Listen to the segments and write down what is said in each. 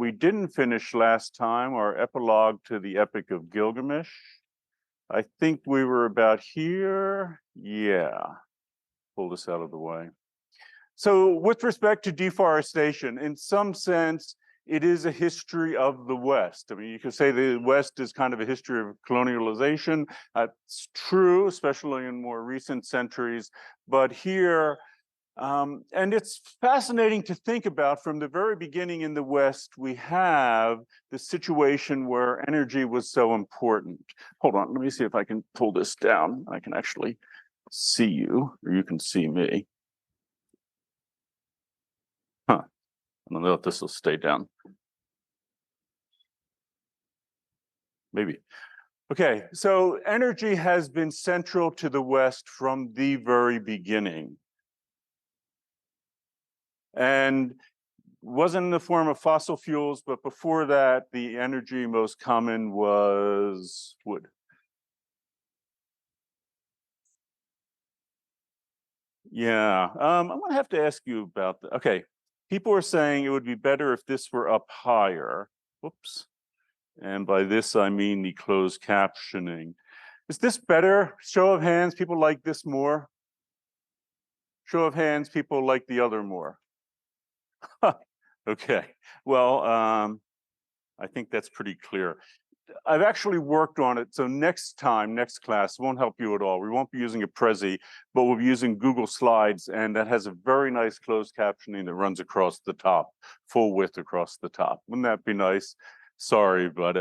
we didn't finish last time, our epilogue to the Epic of Gilgamesh. I think we were about here. Yeah, pull this out of the way. So with respect to deforestation, in some sense, it is a history of the West. I mean, you could say the West is kind of a history of colonialization. It's true, especially in more recent centuries. But here, and it's fascinating to think about from the very beginning in the West, we have the situation where energy was so important. Hold on, let me see if I can pull this down. I can actually see you, or you can see me. Huh, I don't know if this will stay down. Maybe. Okay, so energy has been central to the West from the very beginning. And wasn't in the form of fossil fuels, but before that, the energy most common was wood. Yeah, I'm gonna have to ask you about that. Okay, people are saying it would be better if this were up higher. Whoops. And by this, I mean the closed captioning. Is this better? Show of hands, people like this more? Show of hands, people like the other more? Okay, well, I think that's pretty clear. I've actually worked on it. So next time, next class, won't help you at all. We won't be using a Prezi, but we'll be using Google Slides, and that has a very nice closed captioning that runs across the top, full width across the top. Wouldn't that be nice? Sorry, but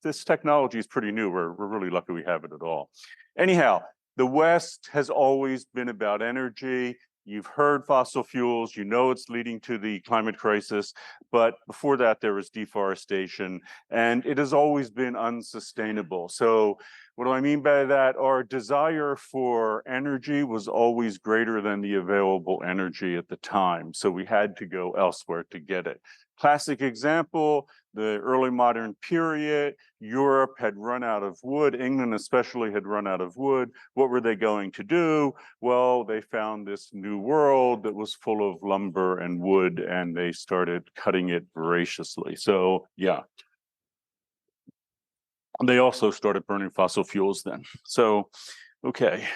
this technology is pretty new. We're really lucky we have it at all. Anyhow, the West has always been about energy. You've heard fossil fuels, you know it's leading to the climate crisis, but before that there was deforestation, and it has always been unsustainable. So what do I mean by that? Our desire for energy was always greater than the available energy at the time, so we had to go elsewhere to get it. Classic example, the early modern period, Europe had run out of wood, England especially had run out of wood. What were they going to do? Well, they found this new world that was full of lumber and wood, and they started cutting it voraciously. So yeah. They also started burning fossil fuels then. So, okay.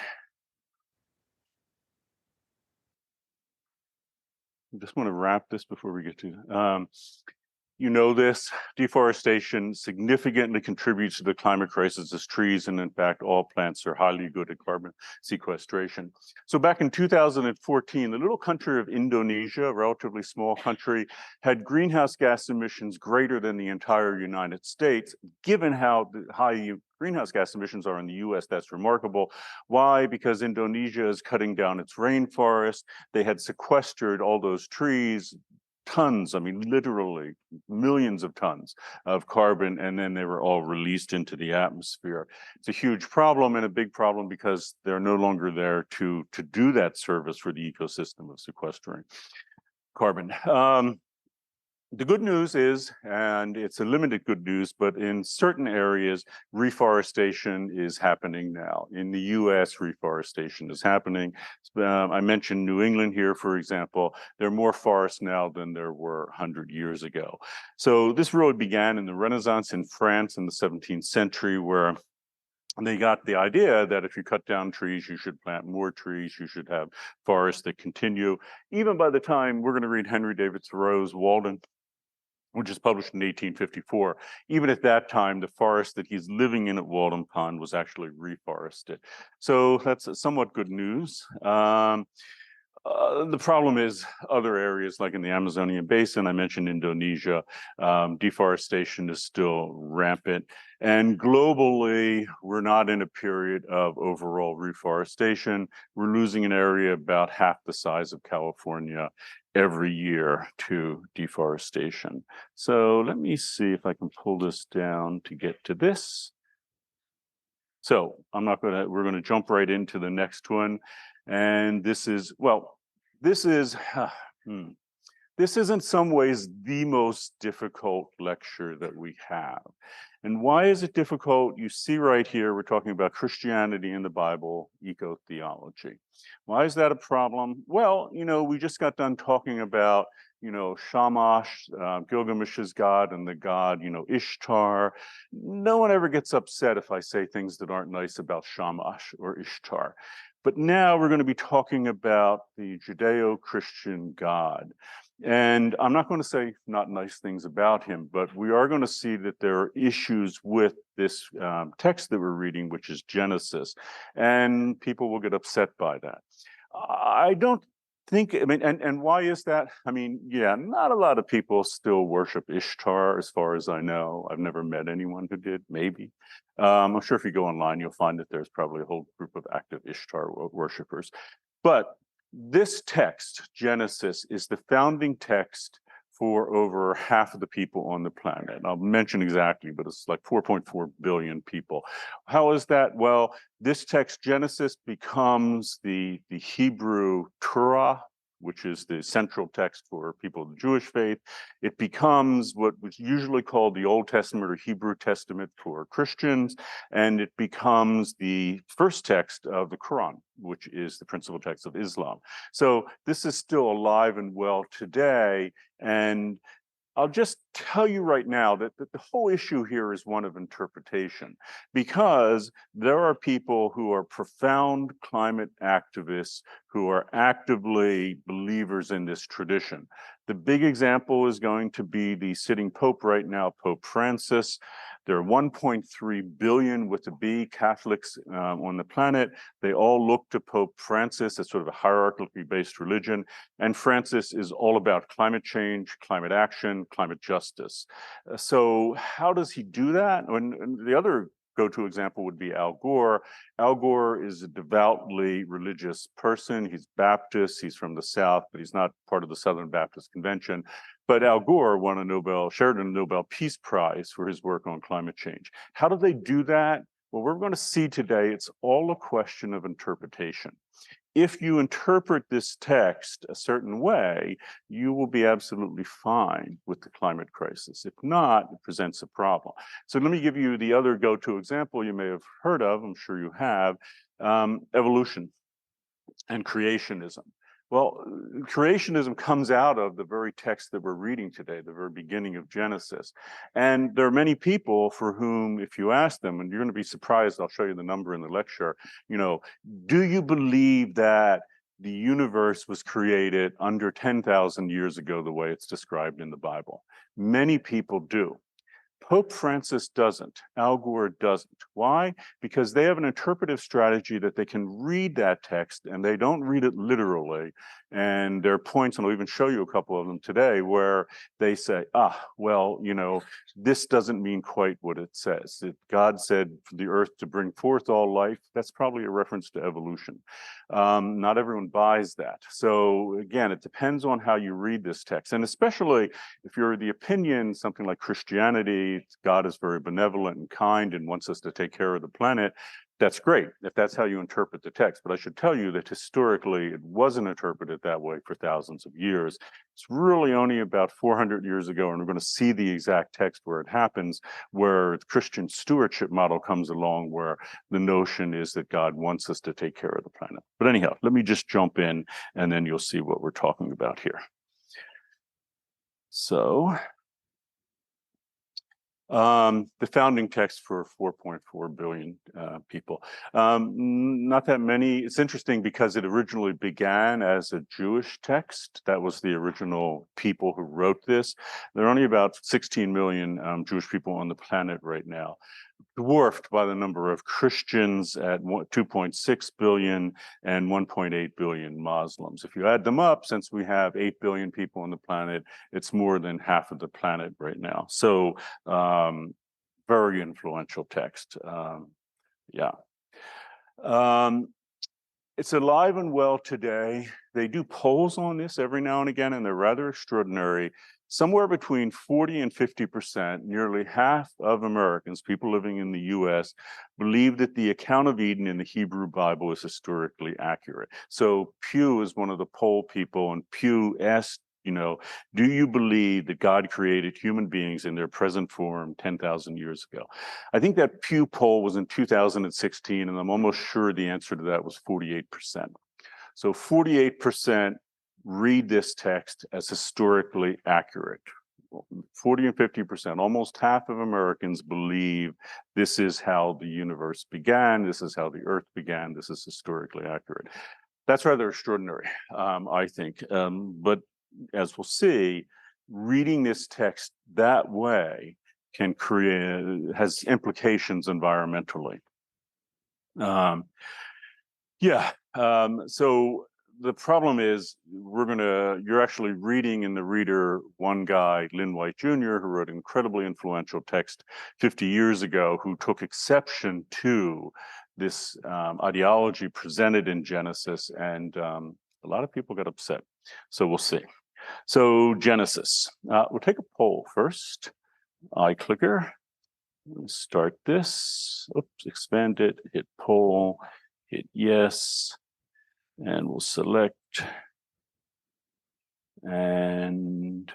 I just want to wrap this before we get to you know this, deforestation significantly contributes to the climate crisis as trees, and in fact, all plants are highly good at carbon sequestration. So back in 2014, the little country of Indonesia, a relatively small country, had greenhouse gas emissions greater than the entire United States. Given how high greenhouse gas emissions are in the US, that's remarkable. Why? Because Indonesia is cutting down its rainforest. They had sequestered all those trees, tons, I mean, literally millions of tons of carbon, and then they were all released into the atmosphere. It's a huge problem, and a big problem because they're no longer there to do that service for the ecosystem of sequestering carbon. The good news is, and it's a limited good news, but in certain areas, reforestation is happening now. In the US, reforestation is happening. I mentioned New England here, for example. There are more forests now than there were 100 years ago. So this really began in the Renaissance in France in the 17th century, where they got the idea that if you cut down trees, you should plant more trees, you should have forests that continue. Even by the time we're going to read Henry David Thoreau's Walden, which is published in 1854. Even at that time, the forest that he's living in at Walden Pond was actually reforested. So that's somewhat good news. The problem is other areas like in the Amazonian basin, I mentioned Indonesia, deforestation is still rampant. And globally, we're not in a period of overall reforestation. We're losing an area about half the size of California every year to deforestation. So let me see if I can pull this down to get to this. So we're gonna jump right into the next one. And this is, well, this is in some ways the most difficult lecture that we have. And why is it difficult? You see right here, we're talking about Christianity in the Bible, eco-theology. Why is that a problem? Well, you know, we just got done talking about Shamash, Gilgamesh's god, and the god, Ishtar. No one ever gets upset if I say things that aren't nice about Shamash or Ishtar. But now we're going to be talking about the Judeo-Christian God. And I'm not going to say not nice things about him, but we are going to see that there are issues with this text that we're reading, which is Genesis, and people will get upset by that. I don't think, and why is that? Yeah, not a lot of people still worship Ishtar, as far as I know. I've never met anyone who did, maybe. I'm sure if you go online, you'll find that there's probably a whole group of active Ishtar worshipers. But this text, Genesis, is the founding text for over half of the people on the planet. I'll mention exactly, but it's like 4.4 billion people. How is that? Well, this text, Genesis, becomes the Hebrew Torah, which is the central text for people of the Jewish faith. It becomes what was usually called the Old Testament or Hebrew Testament for Christians, and it becomes the first text of the Quran, which is the principal text of Islam. So this is still alive and well today, and I'll just tell you right now that the whole issue here is one of interpretation, because there are people who are profound climate activists who are actively believers in this tradition. The big example is going to be the sitting Pope right now, Pope Francis. There are 1.3 billion with a B Catholics on the planet. They all look to Pope Francis as sort of a hierarchically based religion. And Francis is all about climate change, climate action, climate justice. So how does he do that? And the other go-to example would be Al Gore. Al Gore is a devoutly religious person. He's Baptist. He's from the South, but he's not part of the Southern Baptist Convention. But Al Gore won shared a Nobel Peace Prize for his work on climate change. How do they do that? Well, we're going to see today it's all a question of interpretation. If you interpret this text a certain way, you will be absolutely fine with the climate crisis. If not, it presents a problem. So let me give you the other go-to example you may have heard of, I'm sure you have, evolution and creationism. Well, creationism comes out of the very text that we're reading today, the very beginning of Genesis. And there are many people for whom, if you ask them, and you're going to be surprised, I'll show you the number in the lecture, do you believe that the universe was created under 10,000 years ago, the way it's described in the Bible? Many people do. Pope Francis doesn't. Al Gore doesn't. Why? Because they have an interpretive strategy that they can read that text and they don't read it literally. And there are points, and I'll even show you a couple of them today, where they say, this doesn't mean quite what it says. God said for the earth to bring forth all life. That's probably a reference to evolution. Not everyone buys that. So again, it depends on how you read this text. And especially if you're of the opinion, something like Christianity, God is very benevolent and kind and wants us to take care of the planet, that's great if that's how you interpret the text. But I should tell you that historically it wasn't interpreted that way for thousands of years. It's really only about 400 years ago, and we're going to see the exact text where it happens, where the Christian stewardship model comes along, where the notion is that God wants us to take care of the planet. But anyhow, let me just jump in and then you'll see what we're talking about here. So the founding text for 4.4 billion people. Not that many. It's interesting because it originally began as a Jewish text. That was the original people who wrote this. There are only about 16 million Jewish people on the planet right now, dwarfed by the number of Christians at 2.6 billion and 1.8 billion Muslims. If you add them up, since we have 8 billion people on the planet, it's more than half of the planet right now. So very influential text. It's alive and well today. They do polls on this every now and again, and they're rather extraordinary. Somewhere between 40 and 50%, nearly half of Americans, people living in the US, believe that the account of Eden in the Hebrew Bible is historically accurate. So Pew is one of the poll people, and Pew asked, do you believe that God created human beings in their present form 10,000 years ago? I think that Pew poll was in 2016, and I'm almost sure the answer to that was 48%. So 48% read this text as historically accurate. 40 and 50%, almost half of Americans believe this is how the universe began, this is how the earth began, this is historically accurate. That's rather extraordinary, I think. But as we'll see, reading this text that way has implications environmentally. So the problem is you're actually reading in the reader one guy, Lynn White Jr., who wrote an incredibly influential text 50 years ago, who took exception to this ideology presented in Genesis, and a lot of people got upset. So we'll see. So Genesis, we'll take a poll first. iClicker, start this, oops, expand it, hit poll, hit yes, and we'll select and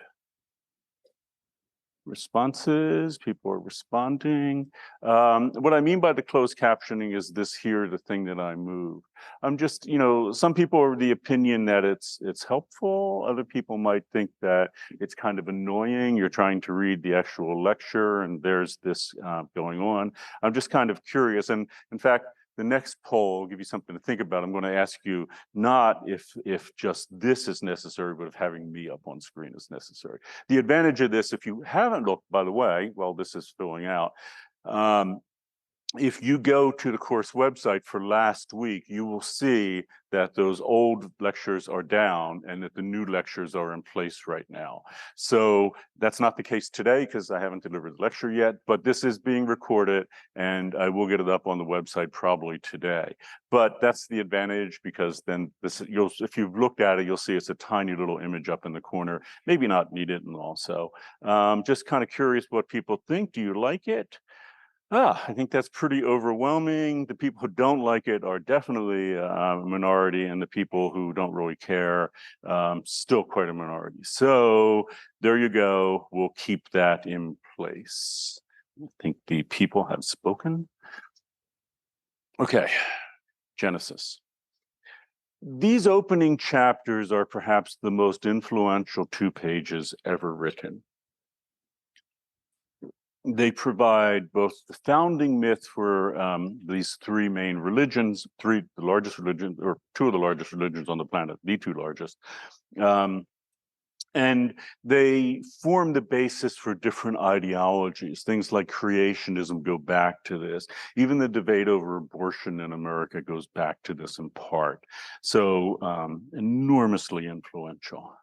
responses, people are responding. What I mean by the closed captioning is this here, the thing that I moved. I'm just, some people are of the opinion that it's helpful. Other people might think that it's kind of annoying. You're trying to read the actual lecture and there's this going on. I'm just kind of curious. And in fact, the next poll will give you something to think about. I'm going to ask you not if just this is necessary, but if having me up on screen is necessary. The advantage of this, if you haven't looked, by the way, while this is filling out, if you go to the course website for last week, you will see that those old lectures are down and that the new lectures are in place right now. So that's not the case today because I haven't delivered the lecture yet, but this is being recorded and I will get it up on the website probably today. But that's the advantage because then if you've looked at it, you'll see it's a tiny little image up in the corner, maybe not needed and also. Just kind of curious what people think. Do you like it? I think that's pretty overwhelming. The people who don't like it are definitely a minority, and the people who don't really care, still quite a minority. So there you go. We'll keep that in place. I think the people have spoken. Okay, Genesis. These opening chapters are perhaps the most influential 2 pages ever written. They provide both the founding myth for these 3 main religions, 2 of the largest religions on the planet, the 2 largest. And they form the basis for different ideologies. Things like creationism go back to this. Even the debate over abortion in America goes back to this in part. So enormously influential.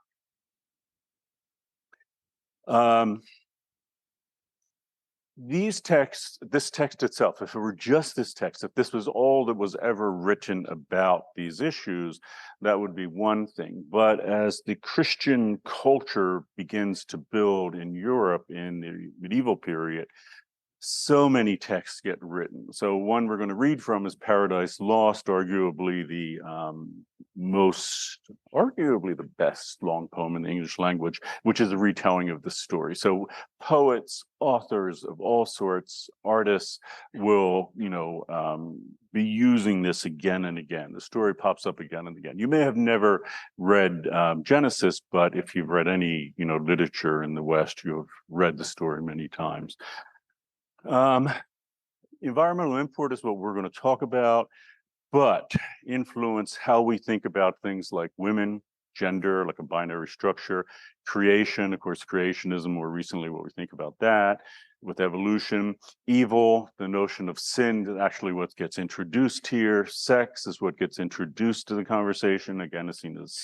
This text itself, if it were just this text, if this was all that was ever written about these issues, that would be one thing. But as the Christian culture begins to build in Europe in the medieval period, so many texts get written. So one we're going to read from is Paradise Lost, arguably the best long poem in the English language, which is a retelling of the story. So poets, authors of all sorts, artists will, be using this again and again. The story pops up again and again. You may have never read Genesis, but if you've read any, literature in the West, you've read the story many times. Environmental import is what we're going to talk about, but influence how we think about things like women, gender, like a binary structure, creation, of course, creationism, more recently, what we think about that, with evolution, evil, the notion of sin is actually what gets introduced here, sex is what gets introduced to the conversation, again, it's seen as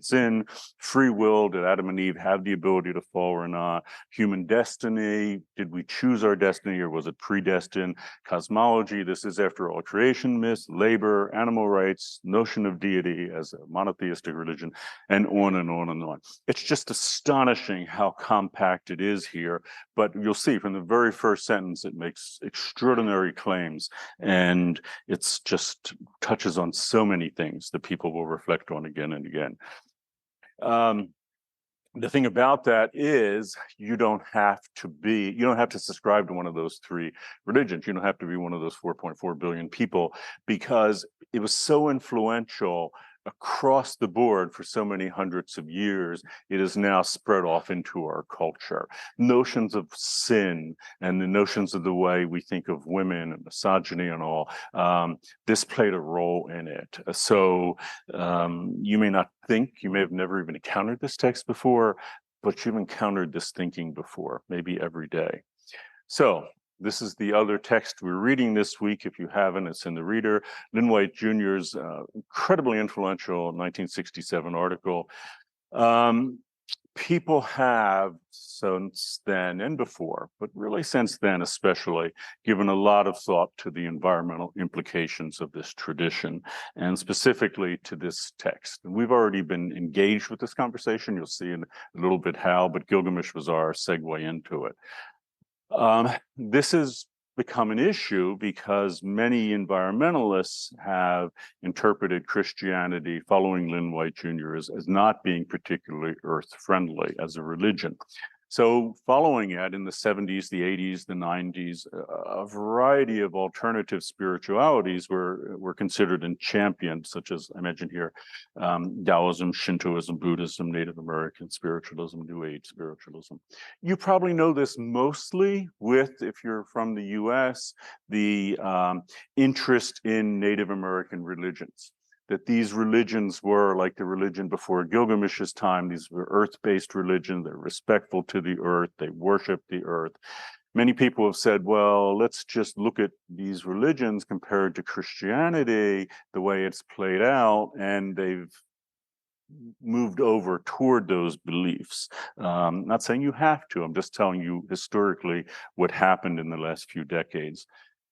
sin, free will, did Adam and Eve have the ability to fall or not, human destiny, did we choose our destiny or was it predestined, cosmology, this is after all creation myths, labor, animal rights, notion of deity as a monotheistic religion, and on and on and on. It's just astonishing how compact it is here, but you'll see from the very first sentence, it makes extraordinary claims, and it's just touches on so many things that people will reflect on again and again. The thing about that is you don't have to subscribe to one of those 3 religions. You don't have to be one of those 4.4 billion people, because it was so influential. across the board for so many hundreds of years, it is now spread off into our culture. Notions of sin and the notions of the way we think of women and misogyny and all, this played a role in it. So you may not think, you may have never even encountered this text before, but you've encountered this thinking before, maybe every day. So this is the other text we're reading this week. If you haven't, it's in the reader. Lynn White Jr.'s incredibly influential 1967 article. People have since then and before, but really since then especially, given a lot of thought to the environmental implications of this tradition, and specifically to this text. And we've already been engaged with this conversation. You'll see in a little bit how, but Gilgamesh was our segue into it. This has become an issue because many environmentalists have interpreted Christianity, following Lynn White Jr., as not being particularly earth-friendly as a religion. So following it in the 70s, the 80s, the 90s, a variety of alternative spiritualities were considered and championed, such as I mentioned here, Taoism, Shintoism, Buddhism, Native American spiritualism, New Age spiritualism. You probably know this mostly with, if you're from the US, the interest in Native American religions. That these religions were like the religion before Gilgamesh's time. These were earth-based religions. They're respectful to the earth. They worship the earth. Many people have said, well, let's just look at these religions compared to Christianity, the way it's played out, and they've moved over toward those beliefs. Not saying you have to. I'm just telling you historically what happened in the last few decades.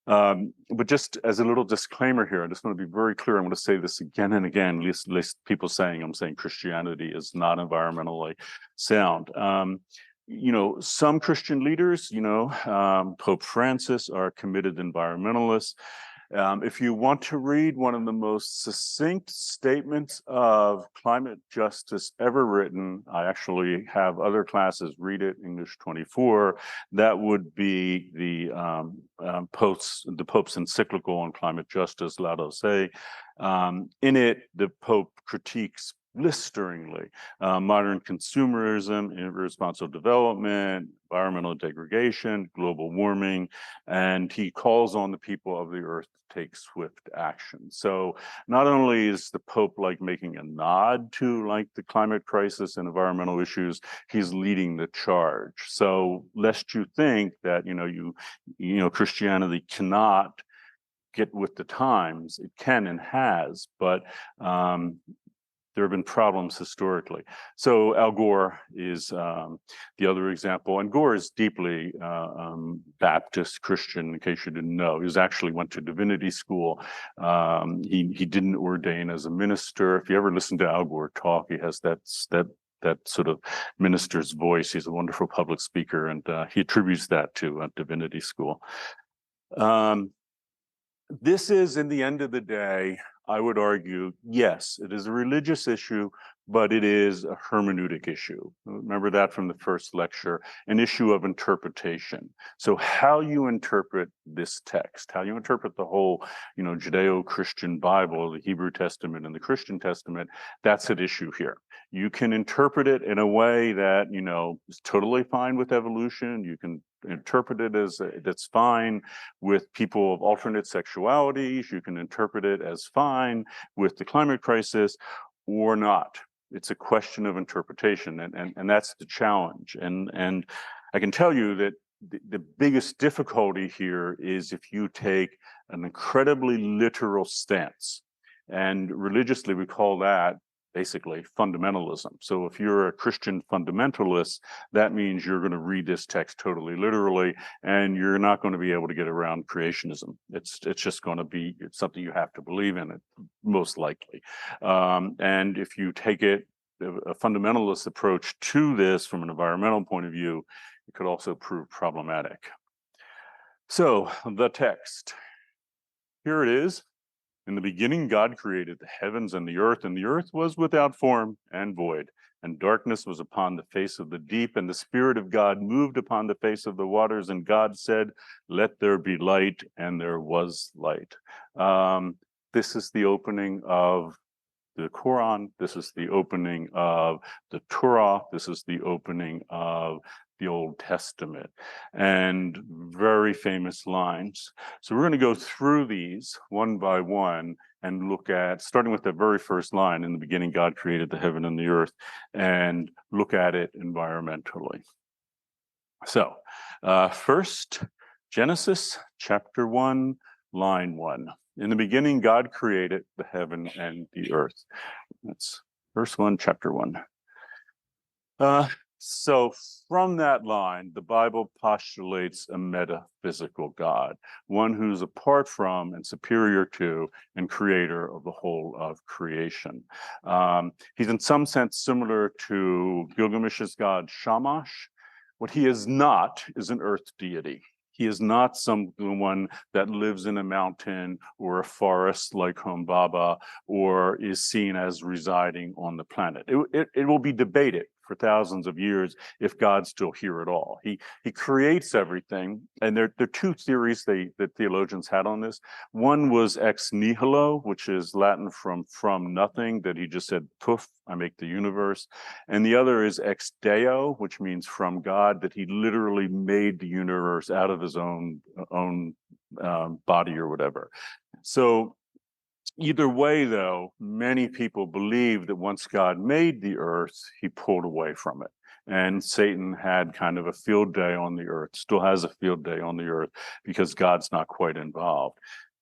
But just as a little disclaimer here, I just want to be very clear. I'm going to say this again and again, lest people saying I'm saying Christianity is not environmentally sound. You know, some Christian leaders, Pope Francis, are committed environmentalists. If you want to read one of the most succinct statements of climate justice ever written, I actually have other classes read it, English 24. That would be the Pope's encyclical on climate justice, Laudato Si. In it, the Pope critiques blisteringly modern consumerism, irresponsible development, environmental degradation, global warming, and he calls on the people of the earth to take swift action. So not only is the Pope like making a nod to like the climate crisis and environmental issues, he's leading the charge. So lest you think that Christianity cannot get with the times, it can and has, but there have been problems historically. So Al Gore is the other example, and Gore is deeply Baptist Christian, in case you didn't know. He actually went to divinity school. He didn't ordain as a minister. If you ever listen to Al Gore talk, he has that sort of minister's voice. He's a wonderful public speaker, and he attributes that to divinity school. This is, in the end of the day, I would argue, yes, it is a religious issue, but it is a hermeneutic issue. Remember that from the first lecture, an issue of interpretation. So how you interpret this text, how you interpret the whole, Judeo-Christian Bible, the Hebrew Testament and the Christian Testament, that's at issue here. You can interpret it in a way that, is totally fine with evolution. You can interpret it as that's fine with people of alternate sexualities. You can interpret it as fine with the climate crisis or not. It's a question of interpretation, and that's the challenge. And I can tell you that the biggest difficulty here is if you take an incredibly literal stance, and religiously we call that basically fundamentalism. So if you're a Christian fundamentalist, that means you're going to read this text totally literally, and you're not going to be able to get around creationism. It's just going to be something you have to believe in, it most likely. And if you take a fundamentalist approach to this from an environmental point of view, it could also prove problematic. So the text, here it is. In the beginning, God created the heavens and the earth was without form and void, and darkness was upon the face of the deep, and the Spirit of God moved upon the face of the waters, and God said, "Let there be light," and there was light. This is the opening of the Quran. This is the opening of the Torah. This is the opening of the Old Testament, and very famous lines. So we're going to go through these one by one and look at, starting with the very first line, in the beginning God created the heaven and the earth, and look at it environmentally. So first, Genesis chapter 1, line 1. In the beginning God created the heaven and the earth. That's verse 1, chapter 1. So from that line, the Bible postulates a metaphysical God, one who's apart from and superior to and creator of the whole of creation. He's in some sense similar to Gilgamesh's god Shamash. What he is not is an earth deity. He is not someone that lives in a mountain or a forest like Humbaba, or is seen as residing on the planet. It will be debated for thousands of years if God's still here at all. He creates everything, and there are two theories that theologians had on this. One was ex nihilo, which is Latin from nothing, that he just said, poof, I make the universe. And the other is ex deo, which means from God, that he literally made the universe out of his own body or whatever. So either way, though, many people believe that once God made the earth, he pulled away from it. And Satan had kind of a field day on the earth, still has a field day on the earth, because God's not quite involved.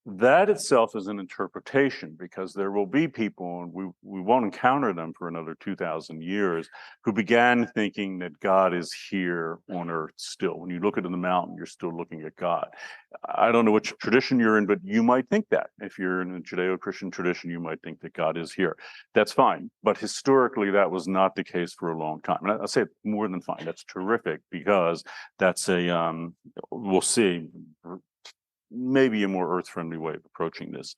That itself is an interpretation, because there will be people, and we won't encounter them for another 2,000 years, who began thinking that God is here on earth still. When you look at the mountain, you're still looking at God. I don't know which tradition you're in, but you might think that. If you're in a Judeo-Christian tradition, you might think that God is here. That's fine. But historically, that was not the case for a long time. And I say more than fine. That's terrific, because that's we'll see, maybe a more earth-friendly way of approaching this.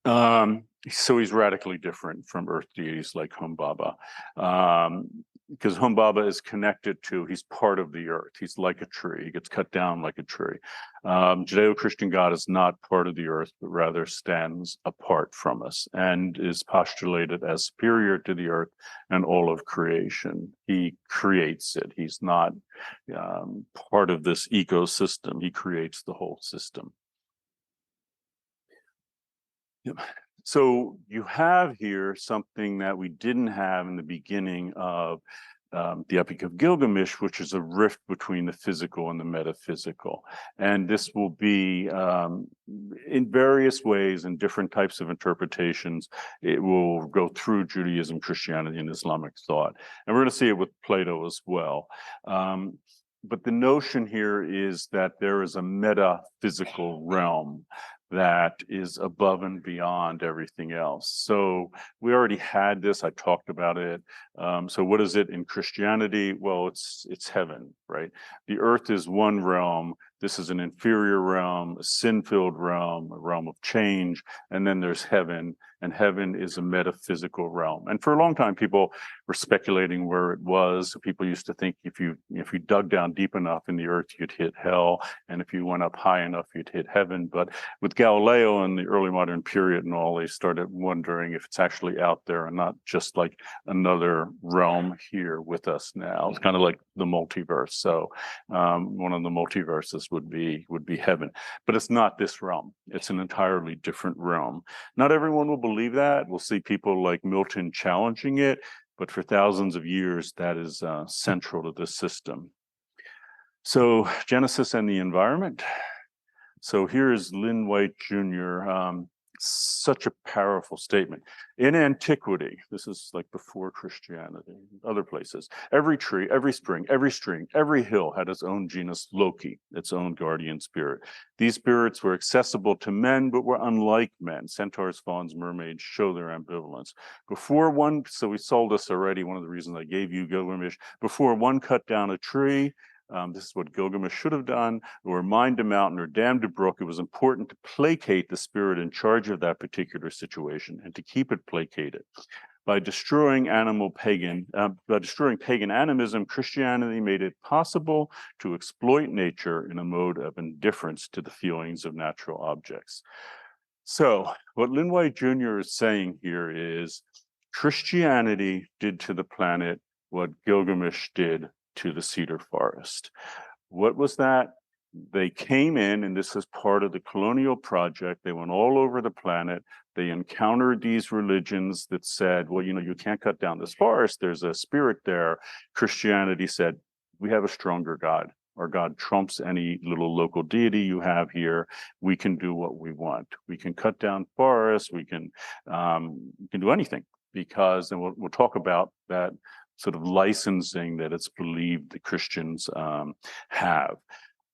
So he's radically different from earth deities like Humbaba, because Humbaba is connected to, he's part of the earth. He's like a tree. He gets cut down like a tree. Judeo-Christian God is not part of the earth, but rather stands apart from us and is postulated as superior to the earth and all of creation. He creates it. He's not part of this ecosystem. He creates the whole system. Yep. So you have here something that we didn't have in the beginning of the Epic of Gilgamesh, which is a rift between the physical and the metaphysical. And this will be in various ways, in different types of interpretations. It will go through Judaism, Christianity, and Islamic thought. And we're going to see it with Plato as well. But the notion here is that there is a metaphysical realm that is above and beyond everything else. So we already had this, I talked about it. So what is it in Christianity? Well, it's heaven, right? The earth is one realm. This is an inferior realm, a sin-filled realm, a realm of change, and then there's heaven, and heaven is a metaphysical realm. And for a long time, people were speculating where it was. People used to think if you dug down deep enough in the earth, you'd hit hell, and if you went up high enough, you'd hit heaven. But with Galileo and the early modern period and all, they started wondering if it's actually out there and not just like another realm here with us now. It's kind of like the multiverse. So one of the multiverses would be heaven, but it's not this realm. It's an entirely different realm. Not everyone will believe that. We'll see people like Milton challenging it, but for thousands of years, that is central to this system. So Genesis and the environment. So here is Lynn White Jr., such a powerful statement. In antiquity, this is like before Christianity, other places, every tree, every spring, every stream, every hill had its own genus Loki, its own guardian spirit. These spirits were accessible to men, but were unlike men. Centaurs, fauns, mermaids show their ambivalence. So we sold this already, one of the reasons I gave you Gilgamesh, before one cut down a tree, this is what Gilgamesh should have done, or mined a mountain or dammed a brook. It was important to placate the spirit in charge of that particular situation and to keep it placated. By destroying pagan animism, Christianity made it possible to exploit nature in a mode of indifference to the feelings of natural objects. So what Lynn White Jr. is saying here is Christianity did to the planet what Gilgamesh did to the cedar forest. What was that? They came in, and this is part of the colonial project. They went all over the planet. They encountered these religions that said, well, you can't cut down this forest. There's a spirit there. Christianity said, we have a stronger God. Our God trumps any little local deity you have here. We can do what we want. We can cut down forests. We can do anything because, and we'll talk about that sort of licensing that it's believed the Christians have.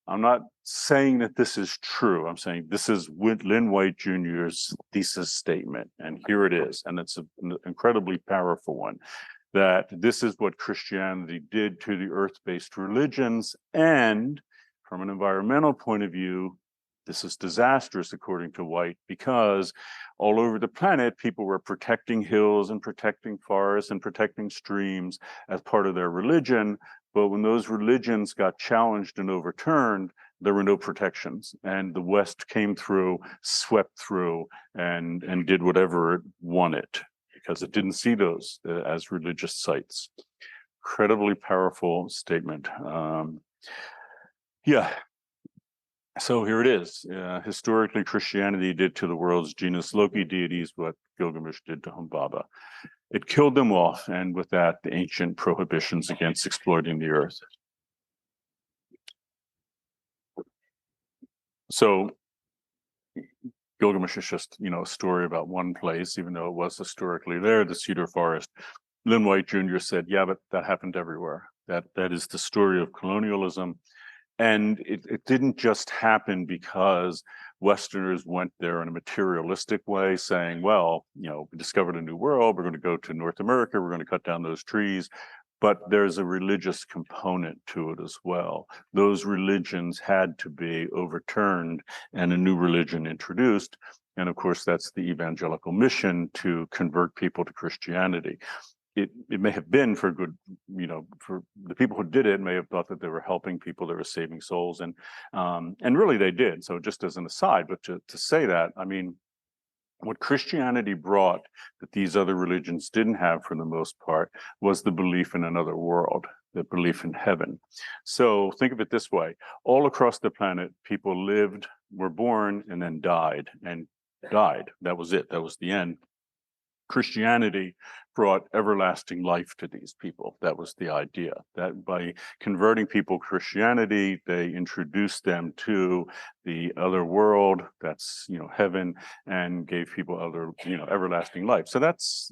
I'm not saying that this is true. I'm saying this is Lynn White Jr.'s thesis statement, and here it is, and it's an incredibly powerful one, that this is what Christianity did to the earth-based religions, and from an environmental point of view, this is disastrous, according to White, because all over the planet, people were protecting hills and protecting forests and protecting streams as part of their religion. But when those religions got challenged and overturned, there were no protections. And the West came through, swept through, and did whatever it wanted because it didn't see those as religious sites. Incredibly powerful statement. Yeah. So here it is. Historically, Christianity did to the world's genus Loki deities what Gilgamesh did to Humbaba. It killed them off, and with that, the ancient prohibitions against exploiting the earth. So Gilgamesh is just, a story about one place, even though it was historically there, the cedar forest. Lynn White Jr. said, yeah, but that happened everywhere. That is the story of colonialism. And it didn't just happen because Westerners went there in a materialistic way, saying, well, we discovered a new world. We're going to go to North America. We're going to cut down those trees. But there's a religious component to it as well. Those religions had to be overturned and a new religion introduced. And of course, that's the evangelical mission, to convert people to Christianity. It may have been for good, for the people who did it may have thought that they were helping people, they were saving souls, and really they did. So just as an aside, but to say that, I mean, what Christianity brought that these other religions didn't have for the most part was the belief in another world, the belief in heaven. So think of it this way: all across the planet, people lived, were born, and then died, and died. That was it. That was the end. Christianity brought everlasting life to these people. That was the idea, that by converting people to Christianity, they introduced them to the other world, that's, heaven, and gave people other, everlasting life. So that's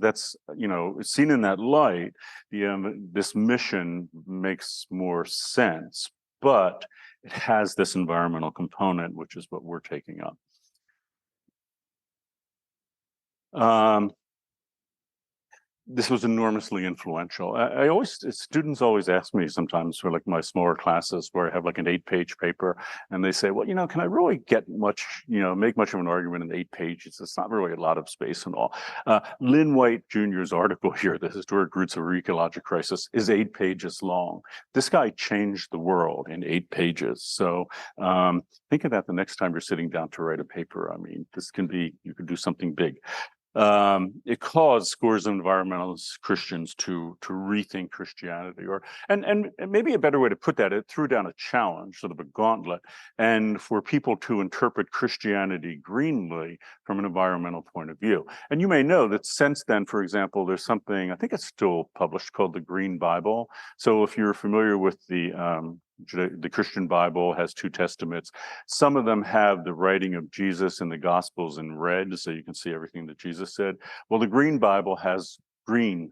seen in that light, this mission makes more sense, but it has this environmental component, which is what we're taking up. This was enormously influential. Students always ask me sometimes for like my smaller classes where I have like an 8-page paper, and they say, well, can I really get much, make much of an argument in 8 pages? It's not really a lot of space and all. Lynn White Jr.'s article here, The Historic Roots of an Ecological Crisis, is 8 pages long. This guy changed the world in 8 pages. So think of that the next time you're sitting down to write a paper. I mean, you could do something big. It caused scores of environmentalist Christians to rethink Christianity, and maybe a better way to put that, it threw down a challenge, sort of a gauntlet, and for people to interpret Christianity greenly from an environmental point of view. And you may know that since then, for example, there's something, I think it's still published, called the Green Bible. So if you're familiar with the Christian Bible, has 2 testaments. Some of them have the writing of Jesus in the Gospels in red, so you can see everything that Jesus said. Well, the Green Bible has green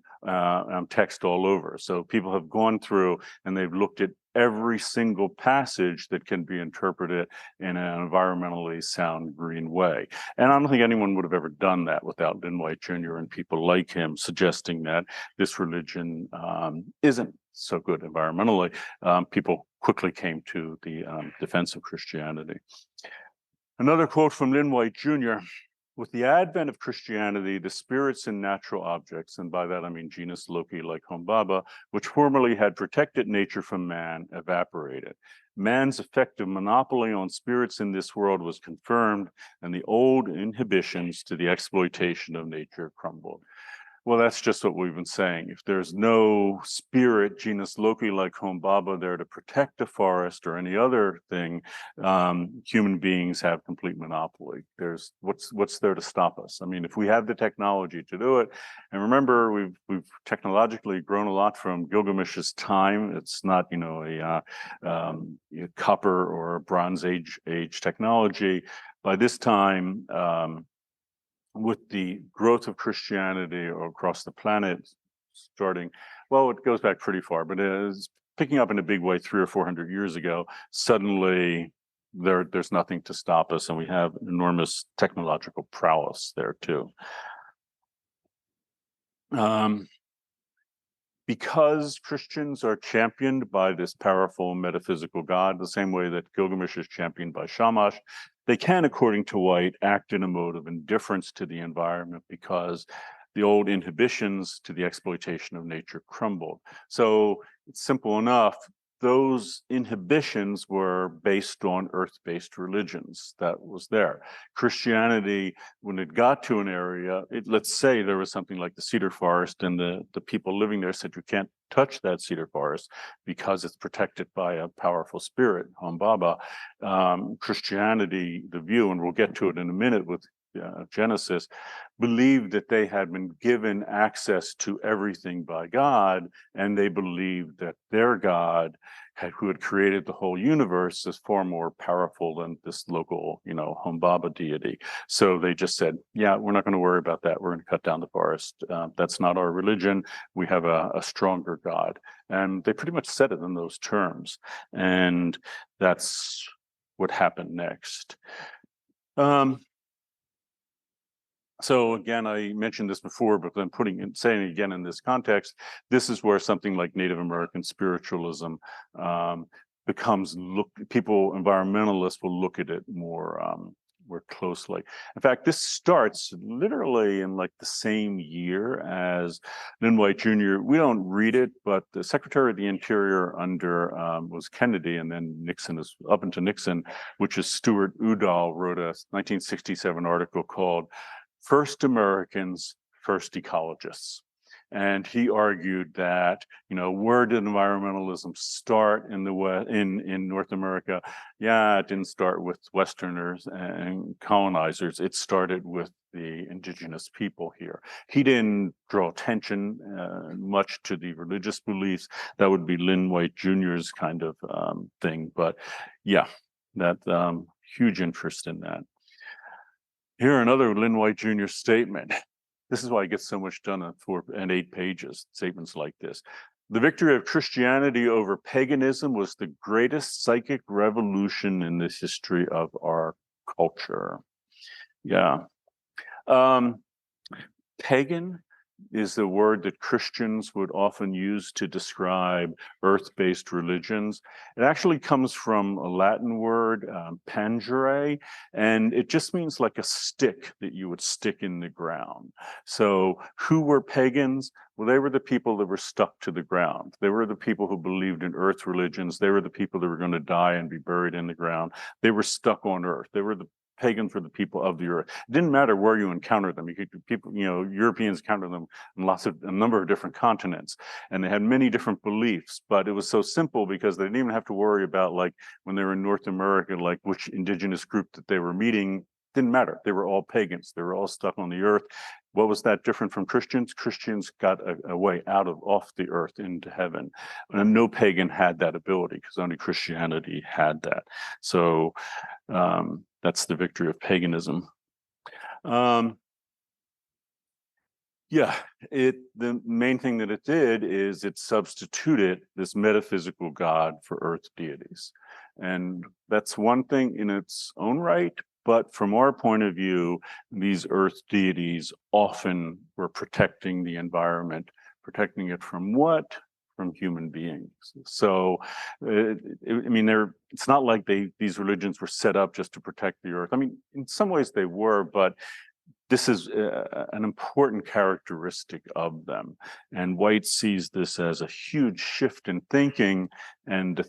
text all over. So people have gone through and they've looked at every single passage that can be interpreted in an environmentally sound green way. And I don't think anyone would have ever done that without Lynn White Jr. and people like him suggesting that this religion isn't so good environmentally. People quickly came to the defense of Christianity. Another quote from Lynn White Jr. With the advent of Christianity, the spirits in natural objects, and by that I mean genus loci like Humbaba, which formerly had protected nature from man, evaporated. Man's effective monopoly on spirits in this world was confirmed, and the old inhibitions to the exploitation of nature crumbled. Well, that's just what we've been saying. If there's no spirit, genus loci like Humbaba, there to protect a forest or any other thing, human beings have complete monopoly. There's what's there to stop us? I mean, if we have the technology to do it, and remember, we've technologically grown a lot from Gilgamesh's time. It's not, you know, a copper or a Bronze Age technology. By this time, with the growth of Christianity across the planet starting, well, it goes back pretty far, but it is picking up in a big way 300 or 400 years ago. Suddenly, there's nothing to stop us, and we have enormous technological prowess there too. Because Christians are championed by this powerful metaphysical God, the same way that Gilgamesh is championed by Shamash, they can, according to White, act in a mode of indifference to the environment because the old inhibitions to the exploitation of nature crumbled. So it's simple enough. Those inhibitions were based on earth-based religions that was there. Christianity, when it got to an area, let's say there was something like the cedar forest, and the people living there said, you can't touch that cedar forest because it's protected by a powerful spirit, Humbaba. Christianity, the view, and we'll get to it in a minute with Genesis, believed that they had been given access to everything by God, and they believed that their God, who had created the whole universe, is far more powerful than this local, you know, Humbaba deity. So they just said, yeah, we're not going to worry about that. We're going to cut down the forest. That's not our religion. We have a stronger God. And they pretty much said it in those terms. And that's what happened next. So again, I mentioned this before, but then saying it again in this context, this is where something like Native American spiritualism becomes environmentalists will look at it more closely. In fact, this starts literally in like the same year as Lynn White Jr. We don't read it, but the Secretary of the Interior under was Kennedy, and then Nixon is up into Nixon, which is Stuart Udall, wrote a 1967 article called First Americans, First Ecologists. And he argued that, you know, where did environmentalism start in the West, in North America? Yeah, it didn't start with Westerners and colonizers. It started with the indigenous people here. He didn't draw attention much to the religious beliefs. That would be Lynn White Jr.'s kind of thing. But yeah, that huge interest in that. Here, another Lynn White Jr. statement. This is why it gets so much done in 8 pages, statements like this. The victory of Christianity over paganism was the greatest psychic revolution in the history of our culture. Yeah. Pagan is the word that Christians would often use to describe earth-based religions. It actually comes from a Latin word, pangere, and it just means like a stick that you would stick in the ground. So who were pagans? Well, they were the people that were stuck to the ground. They were the people who believed in earth religions. They were the people that were going to die and be buried in the ground. They were stuck on earth. They were the pagans were the people of the earth. It didn't matter where you encountered them. Europeans encountered them in a number of different continents, and they had many different beliefs, but it was so simple because they didn't even have to worry about, like, when they were in North America, like which indigenous group that they were meeting. Didn't matter. They were all pagans. They were all stuck on the earth. What was that different from Christians? Christians got a way off the earth into heaven. And no pagan had that ability because only Christianity had that. So that's the victory of paganism. The main thing that it did is it substituted this metaphysical God for earth deities. And that's one thing in its own right. But from our point of view, these earth deities often were protecting the environment. Protecting it from what? From human beings. So, it's not like these religions were set up just to protect the earth. I mean, in some ways they were, but this is an important characteristic of them. And White sees this as a huge shift in thinking, and a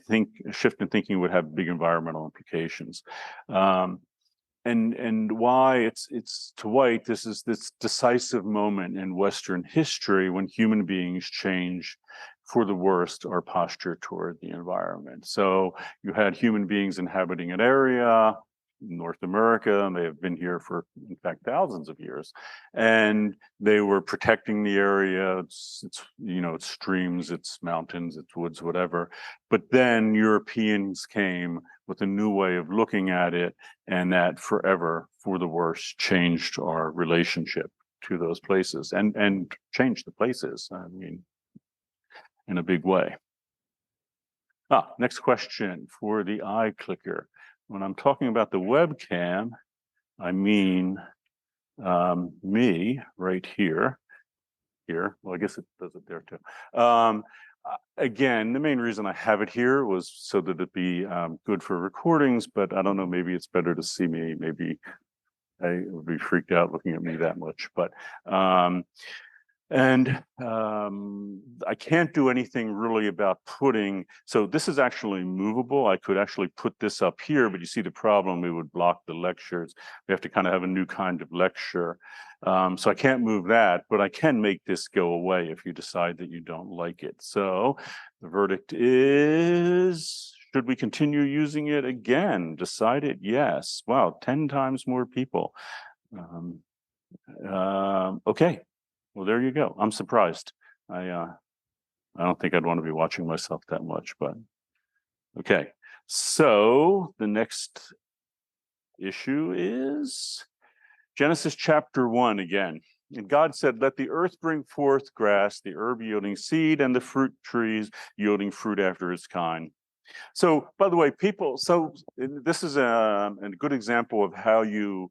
shift in thinking would have big environmental implications. And why it's to White, this is this decisive moment in Western history when human beings change for the worst our posture toward the environment. So you had human beings inhabiting an area, North America, and they have been here for, in fact, thousands of years, and they were protecting the area. It's it's streams, it's mountains, it's woods, whatever. But then Europeans came with a new way of looking at it, and that forever, for the worse, changed our relationship to those places and changed the places. I mean, in a big way. Next question for the iClicker. When I'm talking about the webcam, I mean me right here. Well, I guess it does it there too. Again, the main reason I have it here was so that it'd be good for recordings, but I don't know, maybe it's better to see me. Maybe I would be freaked out looking at me that much, but I can't do anything really about putting, so this is actually movable. I could actually put this up here, but you see the problem, we would block the lectures. We have to kind of have a new kind of lecture. So I can't move that, but I can make this go away if you decide that you don't like it. So the verdict is, should we continue using it again? Decided yes. Wow, 10 times more people. Okay. Well, there you go. I'm surprised. I don't think I'd want to be watching myself that much, but okay. So the next issue is Genesis chapter 1 again. And God said, let the earth bring forth grass, the herb yielding seed, and the fruit trees yielding fruit after its kind. So, by the way, this is a good example of how you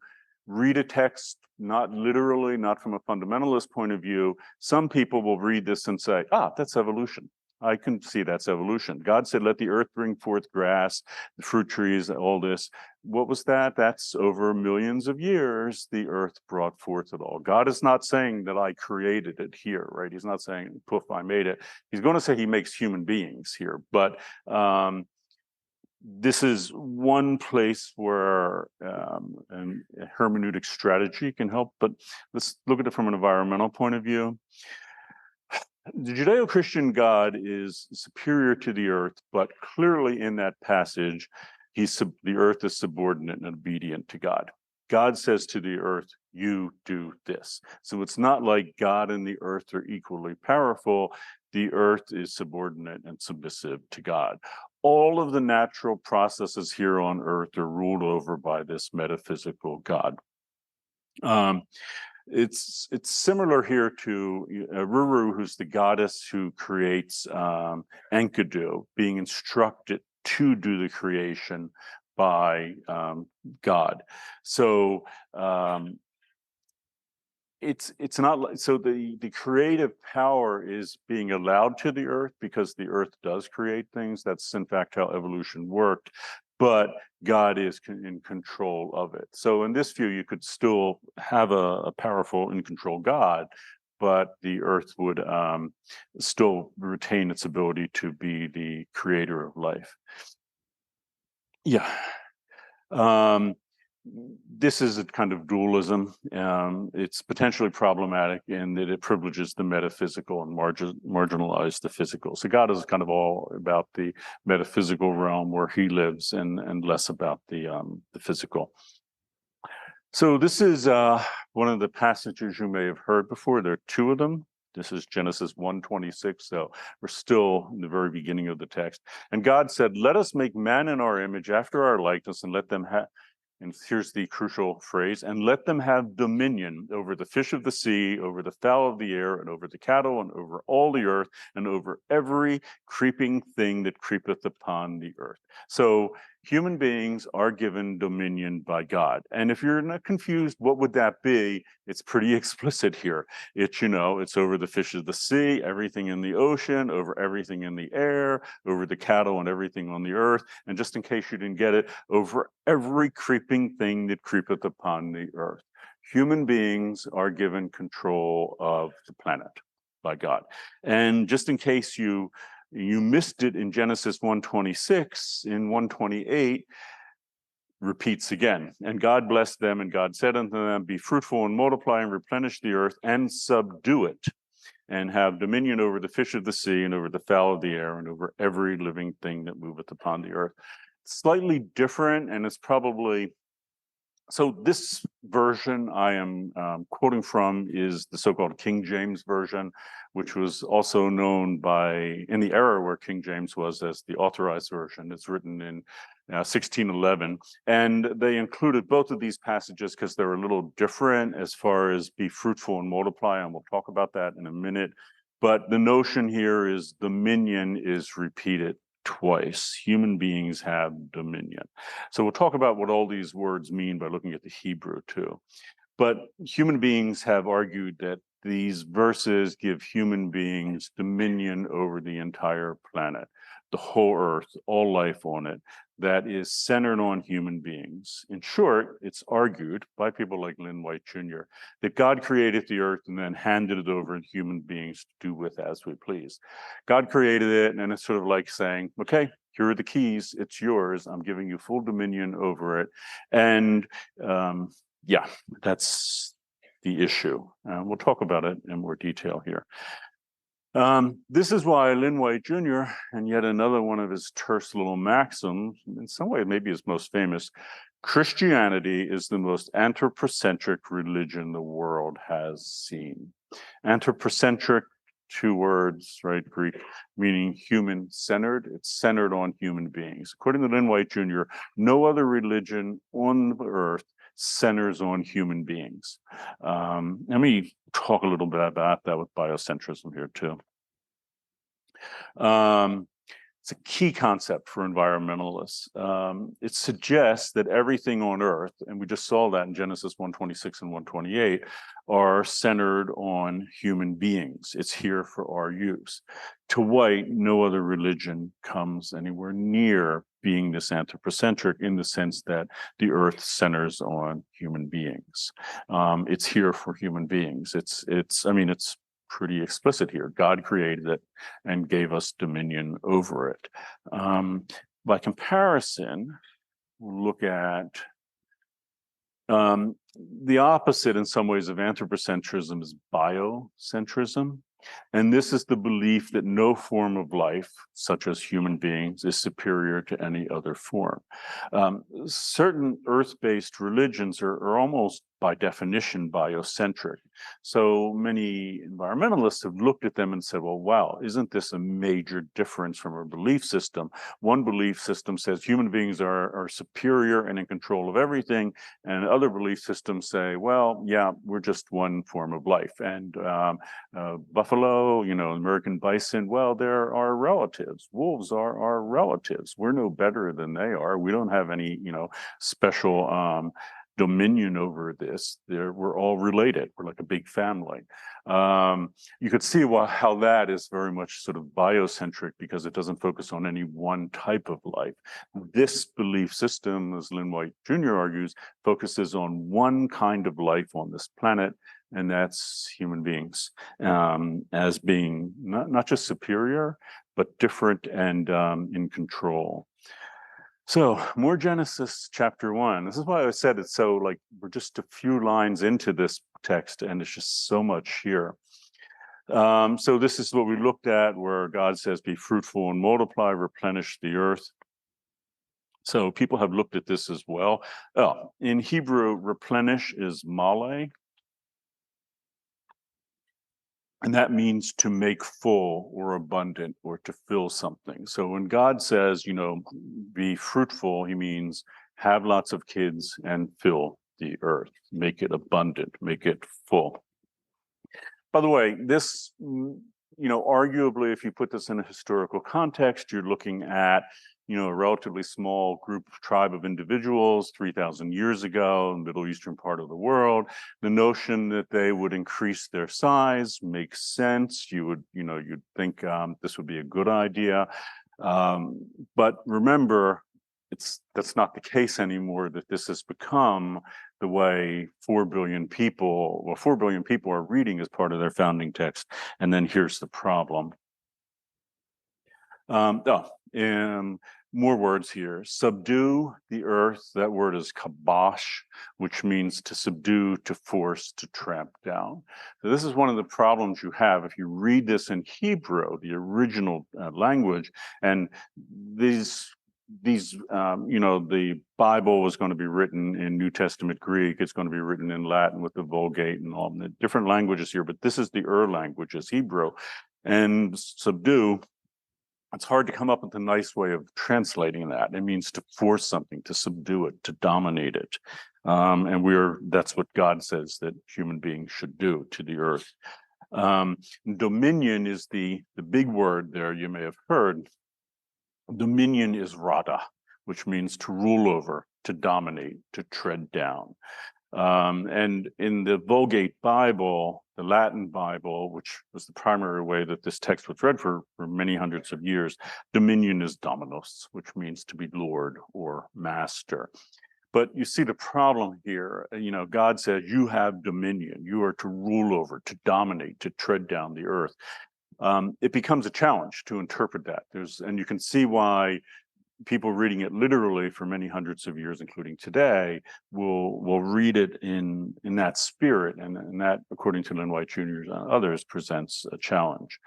read a text, not literally, not from a fundamentalist point of view. Some people will read this and say, that's evolution. I can see that's evolution. God said, let the earth bring forth grass, the fruit trees, all this. What was that? That's over millions of years, the earth brought forth it all. God is not saying that I created it here, right? He's not saying, poof, I made it. He's going to say he makes human beings here. But this is one place where and hermeneutic strategy can help, but let's look at it from an environmental point of view. The Judeo-Christian God is superior to the earth, but clearly in that passage, the earth is subordinate and obedient to God. God says to the earth, you do this. So it's not like God and the earth are equally powerful. The earth is subordinate and submissive to God. All of the natural processes here on earth are ruled over by this metaphysical God. It's similar here to Ruru, who's the goddess who creates Enkidu, being instructed to do the creation by God. So it's not like, so the creative power is being allowed to the earth because the earth does create things. That's in fact how evolution worked, but God is in control of it. So in this view, you could still have a powerful and control God, but the earth would still retain its ability to be the creator of life. Yeah. This is a kind of dualism. It's potentially problematic in that it privileges the metaphysical and marginalizes the physical. So God is kind of all about the metaphysical realm where he lives and less about the physical. So this is one of the passages you may have heard before. There are two of them. This is Genesis 1:26, so we're still in the very beginning of the text. And God said, let us make man in our image after our likeness and let them have, and here's the crucial phrase, and let them have dominion over the fish of the sea, over the fowl of the air, and over the cattle, and over all the earth, and over every creeping thing that creepeth upon the earth. So human beings are given dominion by God. And if you're not confused, what would that be? It's pretty explicit here. It's over the fish of the sea, everything in the ocean, over everything in the air, over the cattle and everything on the earth. And just in case you didn't get it, over every creeping thing that creepeth upon the earth. Human beings are given control of the planet by God. And just in case you missed it in Genesis 1:26, in 1:28, repeats again. And God blessed them, and God said unto them, be fruitful and multiply and replenish the earth and subdue it, and have dominion over the fish of the sea and over the fowl of the air and over every living thing that moveth upon the earth. Slightly different, and it's probably, so this version I am quoting from is the so-called King James Version, which was also known by, in the era where King James was, as the Authorized Version. It's written in 1611. And they included both of these passages because they're a little different as far as be fruitful and multiply, and we'll talk about that in a minute. But the notion here is dominion is repeated twice. Human beings have dominion. So we'll talk about what all these words mean by looking at the Hebrew too. But human beings have argued that these verses give human beings dominion over the entire planet, the whole earth, all life on it, that is centered on human beings. In short, it's argued by people like Lynn White Jr. that God created the earth and then handed it over to human beings to do with as we please. God created it, and it's sort of like saying, okay, here are the keys, it's yours, I'm giving you full dominion over it. And yeah, that's the issue. We'll talk about it in more detail here. This is why Lynn White Jr., and yet another one of his terse little maxims, in some way maybe his most famous, Christianity is the most anthropocentric religion the world has seen. Anthropocentric, two words, right? Greek, meaning human-centered. It's centered on human beings. According to Lynn White Jr., no other religion on the earth centers on human beings. Let me talk a little bit about that with biocentrism here too. It's a key concept for environmentalists. It suggests that everything on Earth, and we just saw that in Genesis 1:26 and 1:28, are centered on human beings. It's here for our use. To White, no other religion comes anywhere near being this anthropocentric in the sense that the Earth centers on human beings. It's here for human beings. It's pretty explicit here. God created it and gave us dominion over it. By comparison, we'll look at the opposite in some ways of anthropocentrism is biocentrism. And this is the belief that no form of life, such as human beings, is superior to any other form. Certain earth-based religions are almost by definition biocentric. So many environmentalists have looked at them and said, well, wow, isn't this a major difference from a belief system? One belief system says human beings are superior and in control of everything, and other belief systems say, well, yeah, we're just one form of life. And buffalo, American bison, well, they're our relatives. Wolves are our relatives. We're no better than they are. We don't have any, special dominion over this. We're all related. We're like a big family. You could see how that is very much sort of biocentric because it doesn't focus on any one type of life. This belief system, as Lynn White Jr. argues, focuses on one kind of life on this planet, and that's human beings, as being not just superior, but different and in control. So more Genesis chapter 1. This is why I said it's so like we're just a few lines into this text and it's just so much here. So this is what we looked at where God says, be fruitful and multiply, replenish the earth. So people have looked at this as well. Oh, in Hebrew, replenish is male. And that means to make full or abundant or to fill something. So when God says, be fruitful, he means have lots of kids and fill the earth, make it abundant, make it full. By the way, this, arguably, if you put this in a historical context, you're looking at a relatively small tribe of individuals 3,000 years ago in the Middle Eastern part of the world. The notion that they would increase their size makes sense. You'd think this would be a good idea. But remember, that's not the case anymore, that this has become the way 4 billion people, well, 4 billion people are reading as part of their founding text. And then here's the problem. More words here. Subdue the earth. That word is kabosh, which means to subdue, to force, to tramp down. So this is one of the problems you have if you read this in Hebrew, the original language, and the Bible was going to be written in New Testament Greek. It's going to be written in Latin with the Vulgate and all the different languages here. But this is the language, is Hebrew, and subdue. It's hard to come up with a nice way of translating that. It means to force something, to subdue it, to dominate it. That's what God says that human beings should do to the earth. Dominion is the big word there you may have heard. Dominion is rada, which means to rule over, to dominate, to tread down. And in the Vulgate Bible, the Latin Bible, which was the primary way that this text was read for many hundreds of years, dominion is dominus, which means to be lord or master. But you see the problem here. God says you have dominion. You are to rule over, to dominate, to tread down the earth. It becomes a challenge to interpret that. And you can see why people reading it literally for many hundreds of years, including today, will read it in that spirit, and that, according to Lynn White Jr. and others, presents a challenge.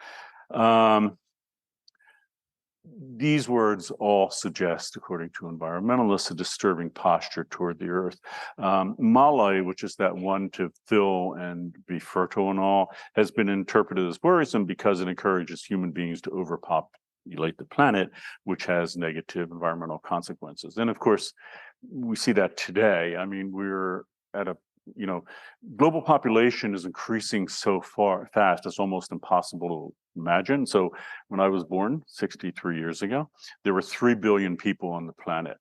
These words all suggest, according to environmentalists, a disturbing posture toward the earth. Malai, which is that one to fill and be fertile and all, has been interpreted as worrisome because it encourages human beings to overpopulate the planet, which has negative environmental consequences. And of course, we see that today. I mean, we're at global population is increasing so fast, it's almost impossible to imagine. So when I was born 63 years ago, there were 3 billion people on the planet.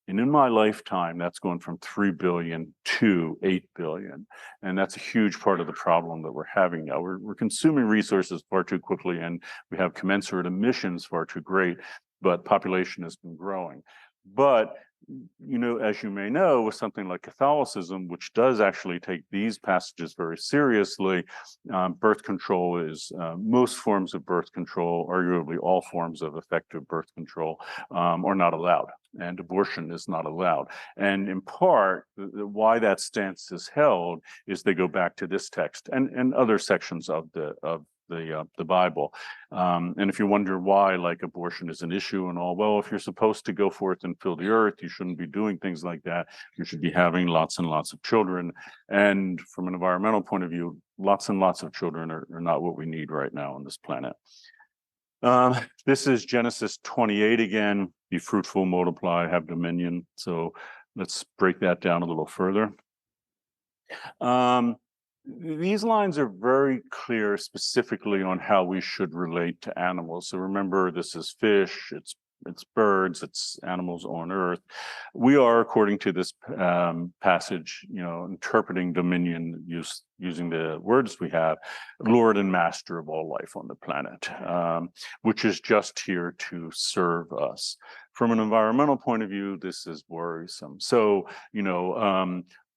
And in my lifetime, that's gone from 3 billion to 8 billion. And that's a huge part of the problem that we're having now. We're consuming resources far too quickly, and we have commensurate emissions far too great, but population has been growing. But as you may know, with something like Catholicism, which does actually take these passages very seriously, birth control is most forms of birth control, arguably all forms of effective birth control, are not allowed, and abortion is not allowed. And in part, why that stance is held is they go back to this text and other sections of the Bible. And if you wonder why, like, abortion is an issue and all, well, if you're supposed to go forth and fill the earth, you shouldn't be doing things like that. You should be having lots and lots of children. And from an environmental point of view, lots and lots of children are not what we need right now on this planet. This is Genesis 28 again. Be fruitful, multiply, have dominion. So let's break that down a little further. These lines are very clear specifically on how we should relate to animals. So remember, this is fish, it's birds, it's animals on earth. We are, according to this passage, interpreting dominion using the words we have, Lord and Master of all life on the planet, which is just here to serve us. From an environmental point of view, this is worrisome. So,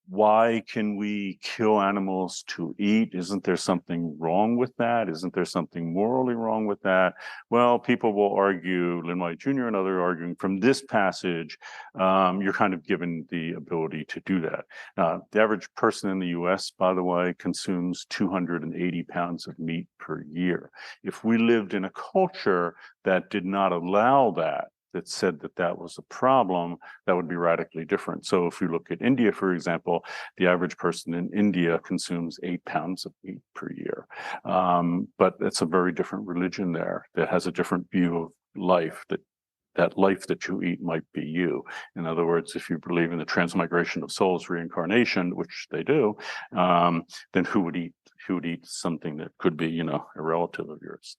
why can we kill animals to eat? Isn't there something wrong with that? Isn't there something morally wrong with that? Well, people will argue, Lynn White Jr. and others arguing from this passage, you're kind of given the ability to do that. The average person in the US, by the way, consumes 280 pounds of meat per year. If we lived in a culture that did not allow that said that was a problem, that would be radically different. So if you look at India, for example, the average person in India consumes 8 pounds of meat per year. But it's a very different religion there that has a different view of life, that life that you eat might be you. In other words, if you believe in the transmigration of souls, reincarnation, which they do, then who would eat something that could be, a relative of yours?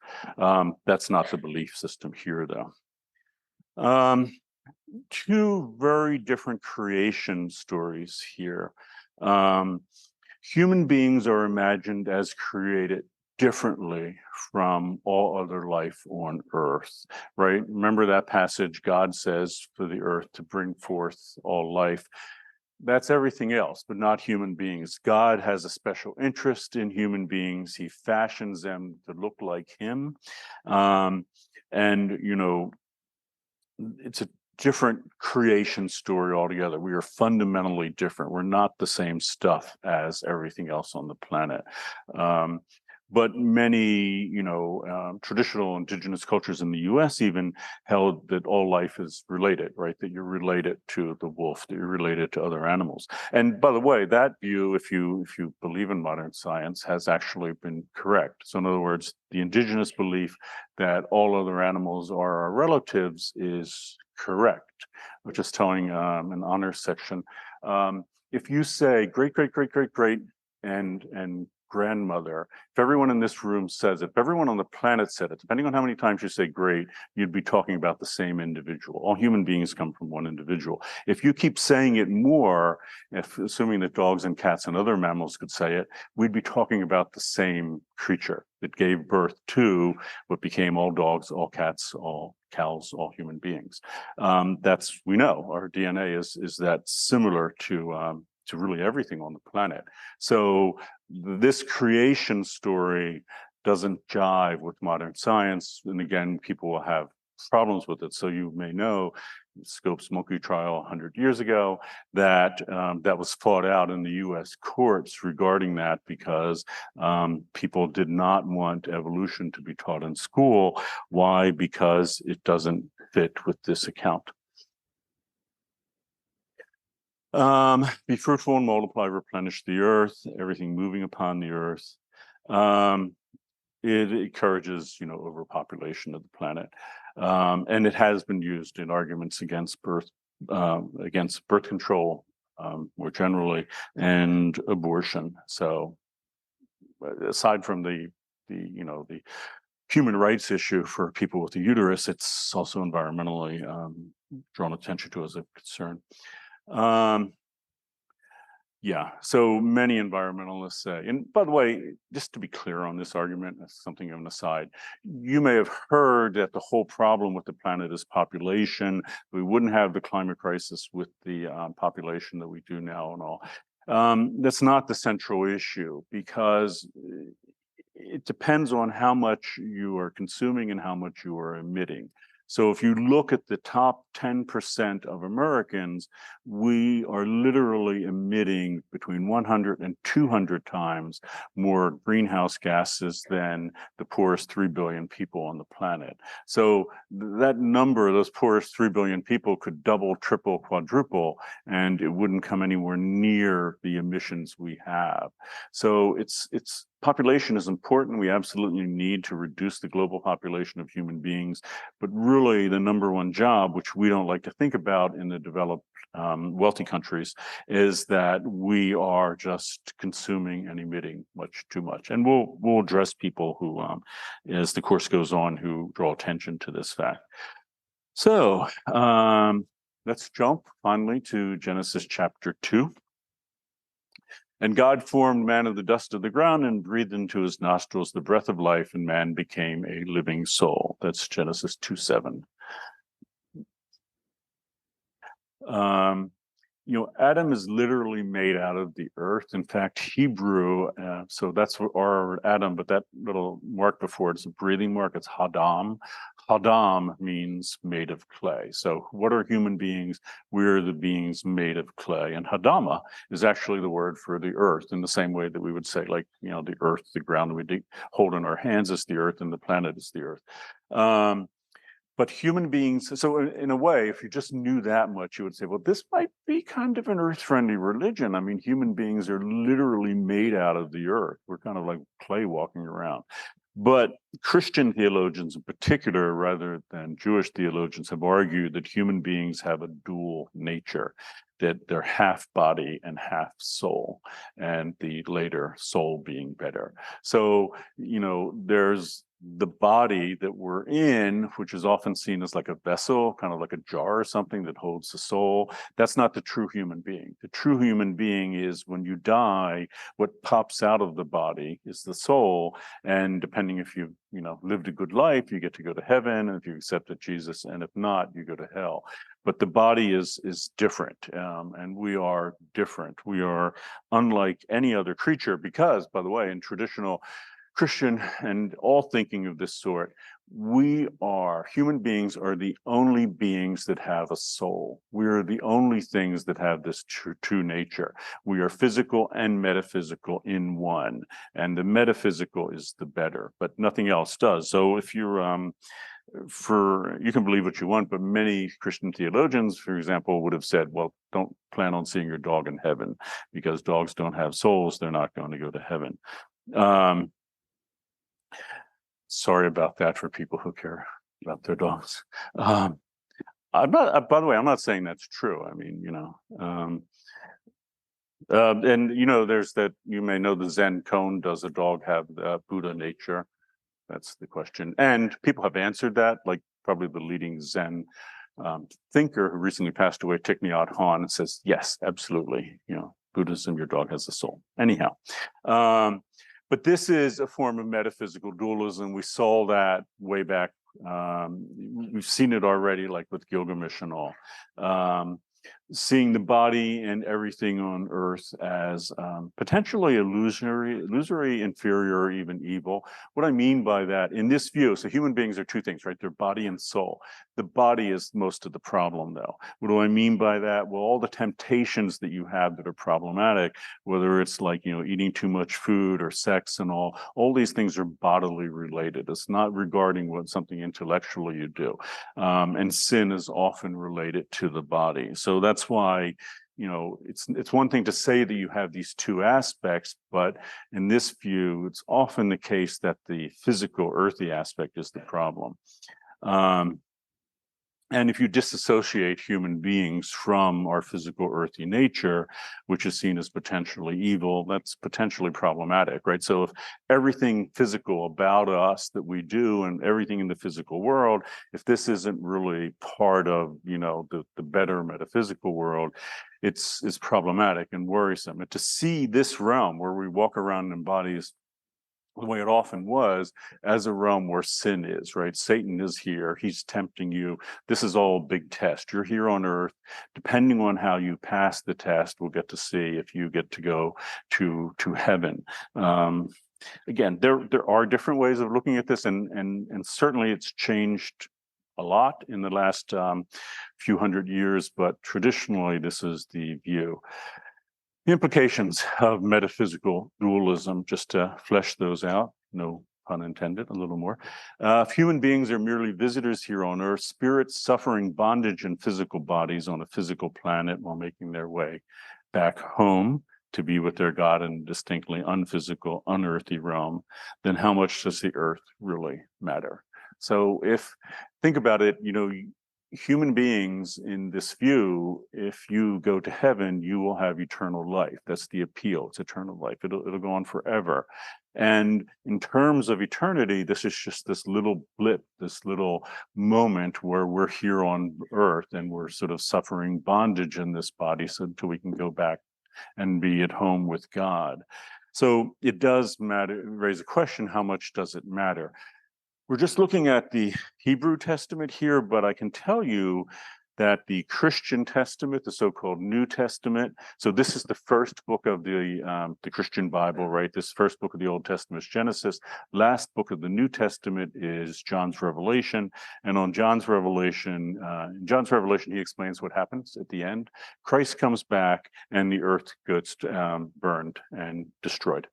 That's not the belief system here, though. Two very different creation stories here. Human beings are imagined as created differently from all other life on earth, right? Remember that passage, God says for the earth to bring forth all life. That's everything else, but not human beings. God has a special interest in human beings. He fashions them to look like him. And, it's a different creation story altogether. We are fundamentally different. We're not the same stuff as everything else on the planet. But many, traditional indigenous cultures in the U.S. even held that all life is related, right? That you're related to the wolf, that you're related to other animals. And by the way, that view, if you believe in modern science, has actually been correct. So in other words, the indigenous belief that all other animals are our relatives is correct, which is telling an honors section. If you say great, great, great, great, great, and grandmother, if everyone in this room says it, if everyone on the planet said it, depending on how many times you say great, you'd be talking about the same individual. All human beings come from one individual. If you keep saying it more, assuming that dogs and cats and other mammals could say it, we'd be talking about the same creature that gave birth to what became all dogs, all cats, all cows, all human beings. That's, we know, our DNA is that similar to really everything on the planet. So this creation story doesn't jive with modern science. And again, people will have problems with it. So you may know Scopes monkey trial 100 years ago, that was fought out in the U.S. courts regarding that because people did not want evolution to be taught in school. Why? Because it doesn't fit with this account. Be fruitful and multiply, replenish the earth, everything moving upon the earth. It encourages, overpopulation of the planet. And it has been used in arguments against birth control, more generally, and abortion. So aside from the human rights issue for people with a uterus, it's also environmentally drawn attention to as a concern. Yeah, so many environmentalists say, and by the way, just to be clear on this argument, that's something of an aside, you may have heard that the whole problem with the planet is population. We wouldn't have the climate crisis with the population that we do now and all. That's not the central issue, because it depends on how much you are consuming and how much you are emitting. So if you look at the top 10% of Americans, we are literally emitting between 100 and 200 times more greenhouse gases than the poorest 3 billion people on the planet. So that number, those poorest 3 billion people, could double, triple, quadruple, and it wouldn't come anywhere near the emissions we have. So it's population is important. We absolutely need to reduce the global population of human beings, but really the number one job, which we don't like to think about in the developed wealthy countries, is that we are just consuming and emitting much too much. And we'll address people who, as the course goes on, who draw attention to this fact. So let's jump finally to Genesis chapter 2. And God formed man of the dust of the ground and breathed into his nostrils the breath of life, and man became a living soul. That's Genesis 2:7. Adam is literally made out of the earth. In fact, Hebrew, so that's our Adam, but that little mark before it's a breathing mark, it's Hadam. Hadam means made of clay. So what are human beings? We're the beings made of clay. And Hadama is actually the word for the earth, in the same way that we would say, like, the earth, the ground that we hold in our hands is the earth, and the planet is the earth. But human beings, so in a way, if you just knew that much, you would say, well, this might be kind of an earth-friendly religion. I mean, human beings are literally made out of the earth. We're kind of like clay walking around. But Christian theologians in particular, rather than Jewish theologians, have argued that human beings have a dual nature, that they're half body and half soul, and the later soul being better. So, there's the body that we're in, which is often seen as like a vessel, kind of like a jar or something that holds the soul. That's not the true human being. The true human being is, when you die, what pops out of the body is the soul. And depending if you've lived a good life, you get to go to heaven, and if you accepted Jesus, and if not, you go to hell. but the body is different, and we are different. We are unlike any other creature because, by the way, in traditional Christian and all thinking of this sort, human beings are the only beings that have a soul. We are the only things that have this true nature. We are physical and metaphysical in one, and the metaphysical is the better, but nothing else does. So if you're you can believe what you want, but many Christian theologians, for example, would have said, well, don't plan on seeing your dog in heaven because dogs don't have souls. They're not going to go to heaven. Sorry about that for people who care about their dogs. I'm not, by the way, I'm not saying that's true. I mean, and there's that, you may know the Zen koan, does a dog have the Buddha nature? That's the question. And people have answered that, like probably the leading Zen thinker who recently passed away, Thich Nhat Hanh, says, yes, absolutely. Buddhism, your dog has a soul. Anyhow. But this is a form of metaphysical dualism. We saw that way back. We've seen it already, like with Gilgamesh and all. Seeing the body and everything on earth as potentially illusory, inferior, or even evil. What I mean by that, in this view, so human beings are two things, right? They're body and soul. The body is most of the problem, though. What do I mean by that? Well, all the temptations that you have that are problematic, whether it's like, eating too much food or sex and all these things are bodily related. It's not regarding what something intellectually you do. And sin is often related to the body. So that's why, it's one thing to say that you have these two aspects, but in this view, it's often the case that the physical, earthy aspect is the problem. And if you disassociate human beings from our physical earthy nature, which is seen as potentially evil, that's potentially problematic, right? So if everything physical about us that we do and everything in the physical world, if this isn't really part of, the better metaphysical world, it's problematic and worrisome. And to see this realm where we walk around in bodies the way it often was, as a realm where sin is, right? Satan is here. He's tempting you. This is all a big test. You're here on earth. Depending on how you pass the test, we'll get to see if you get to go to heaven. Again, there are different ways of looking at this, and certainly it's changed a lot in the last few hundred years, but traditionally this is the view. The implications of metaphysical dualism, just to flesh those out, no pun intended, a little more. If human beings are merely visitors here on earth, spirits suffering bondage in physical bodies on a physical planet while making their way back home to be with their God in a distinctly unphysical, unearthly realm, then how much does the earth really matter? So think about it, human beings in this view, if you go to heaven, you will have eternal life. That's the appeal. It's eternal life. It'll go on forever. And in terms of eternity, this is just this little blip, this little moment where we're here on earth and we're sort of suffering bondage in this body until we can go back and be at home with God. So it does matter, raise a question, how much does it matter? We're just looking at the Hebrew Testament here, but I can tell you that the Christian Testament, the so-called New Testament, so this is the first book of the Christian Bible, right? This first book of the Old Testament is Genesis. Last book of the New Testament is John's Revelation. And on John's Revelation, he explains what happens at the end. Christ comes back and the earth gets burned and destroyed.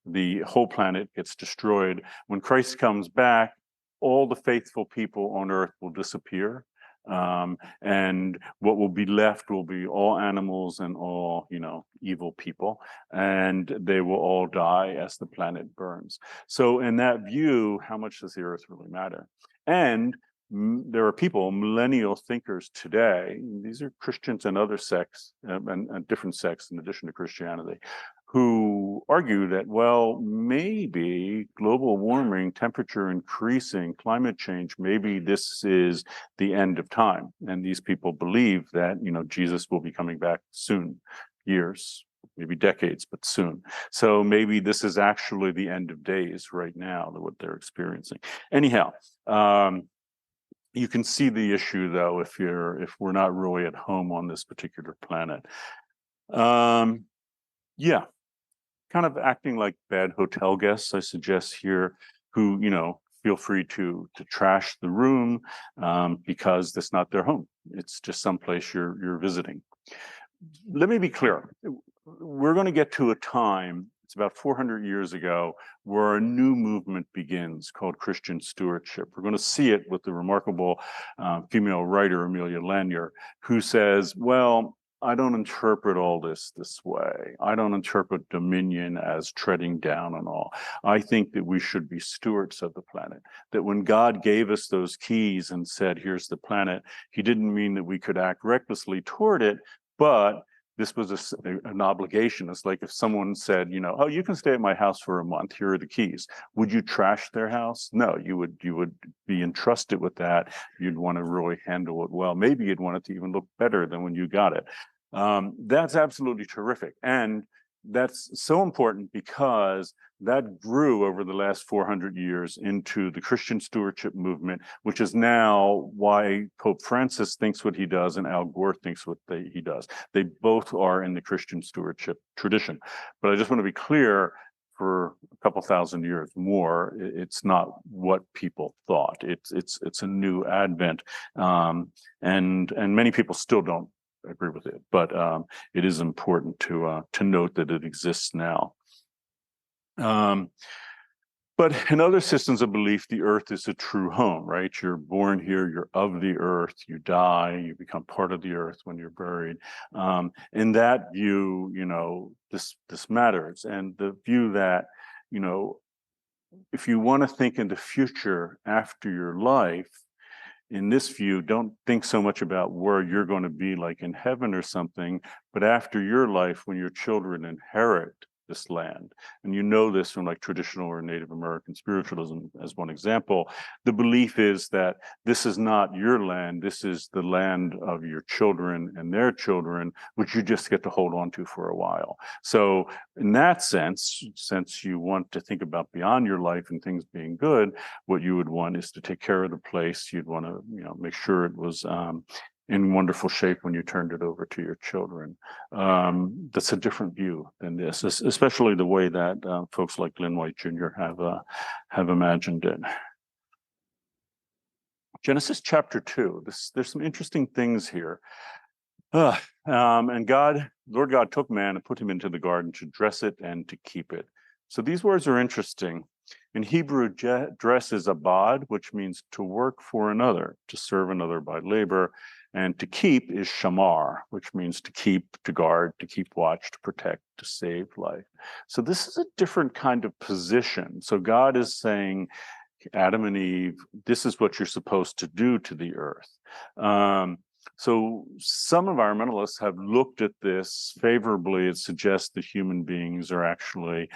The whole planet gets destroyed. When Christ comes back, all the faithful people on earth will disappear. And what will be left will be all animals and all, evil people, and they will all die as the planet burns. So in that view, how much does the earth really matter? And there are people, millennial thinkers today, these are Christians and other sects, and different sects in addition to Christianity, who argue that, well, maybe global warming, temperature increasing, climate change, maybe this is the end of time. And these people believe that, Jesus will be coming back soon, years, maybe decades, but soon. So maybe this is actually the end of days right now, what they're experiencing. Anyhow, You can see the issue though if we're not really at home on this particular planet. Yeah, kind of acting like bad hotel guests, I suggest here, who, feel free to trash the room because that's not their home. It's just someplace you're visiting. Let me be clear. We're going to get to a time, it's about 400 years ago, where a new movement begins called Christian stewardship. We're going to see it with the remarkable female writer, Amelia Lanier, who says, well, I don't interpret all this way. I don't interpret dominion as treading down on all. I think that we should be stewards of the planet. That when God gave us those keys and said, here's the planet, he didn't mean that we could act recklessly toward it, but this was an obligation. It's like if someone said, oh, you can stay at my house for a month, here are the keys. Would you trash their house? No, you would be entrusted with that. You'd want to really handle it well. Maybe you'd want it to even look better than when you got it. That's absolutely terrific. And that's so important because that grew over the last 400 years into the Christian stewardship movement, which is now why Pope Francis thinks what he does and Al Gore thinks what he does. They both are in the Christian stewardship tradition. But I just want to be clear, for a couple thousand years more, it's not what people thought. It's a new advent, and many people still don't agree with it, but it is important to note that it exists now. But in other systems of belief, the earth is a true home, right? You're born here, you're of the earth, you die, you become part of the earth when you're buried. In that view, this matters. And the view that, if you want to think in the future after your life, in this view, don't think so much about where you're going to be, like in heaven or something, but after your life, when your children inherit this land. And this from like traditional or Native American spiritualism as one example. The belief is that this is not your land, this is the land of your children and their children, which you just get to hold on to for a while. So in that sense, since you want to think about beyond your life and things being good, what you would want is to take care of the place. You'd want to, make sure it was in wonderful shape when you turned it over to your children. That's a different view than this, especially the way that folks like Lynn White Jr. have imagined it. Genesis chapter 2. There's some interesting things here. And Lord God took man and put him into the garden to dress it and to keep it. So these words are interesting. In Hebrew, dress is abad, which means to work for another, to serve another by labor. And to keep is shamar, which means to keep, to guard, to keep watch, to protect, to save life. So this is a different kind of position. So God is saying, Adam and Eve, this is what you're supposed to do to the earth. So some environmentalists have looked at this favorably. It suggests that human beings are actually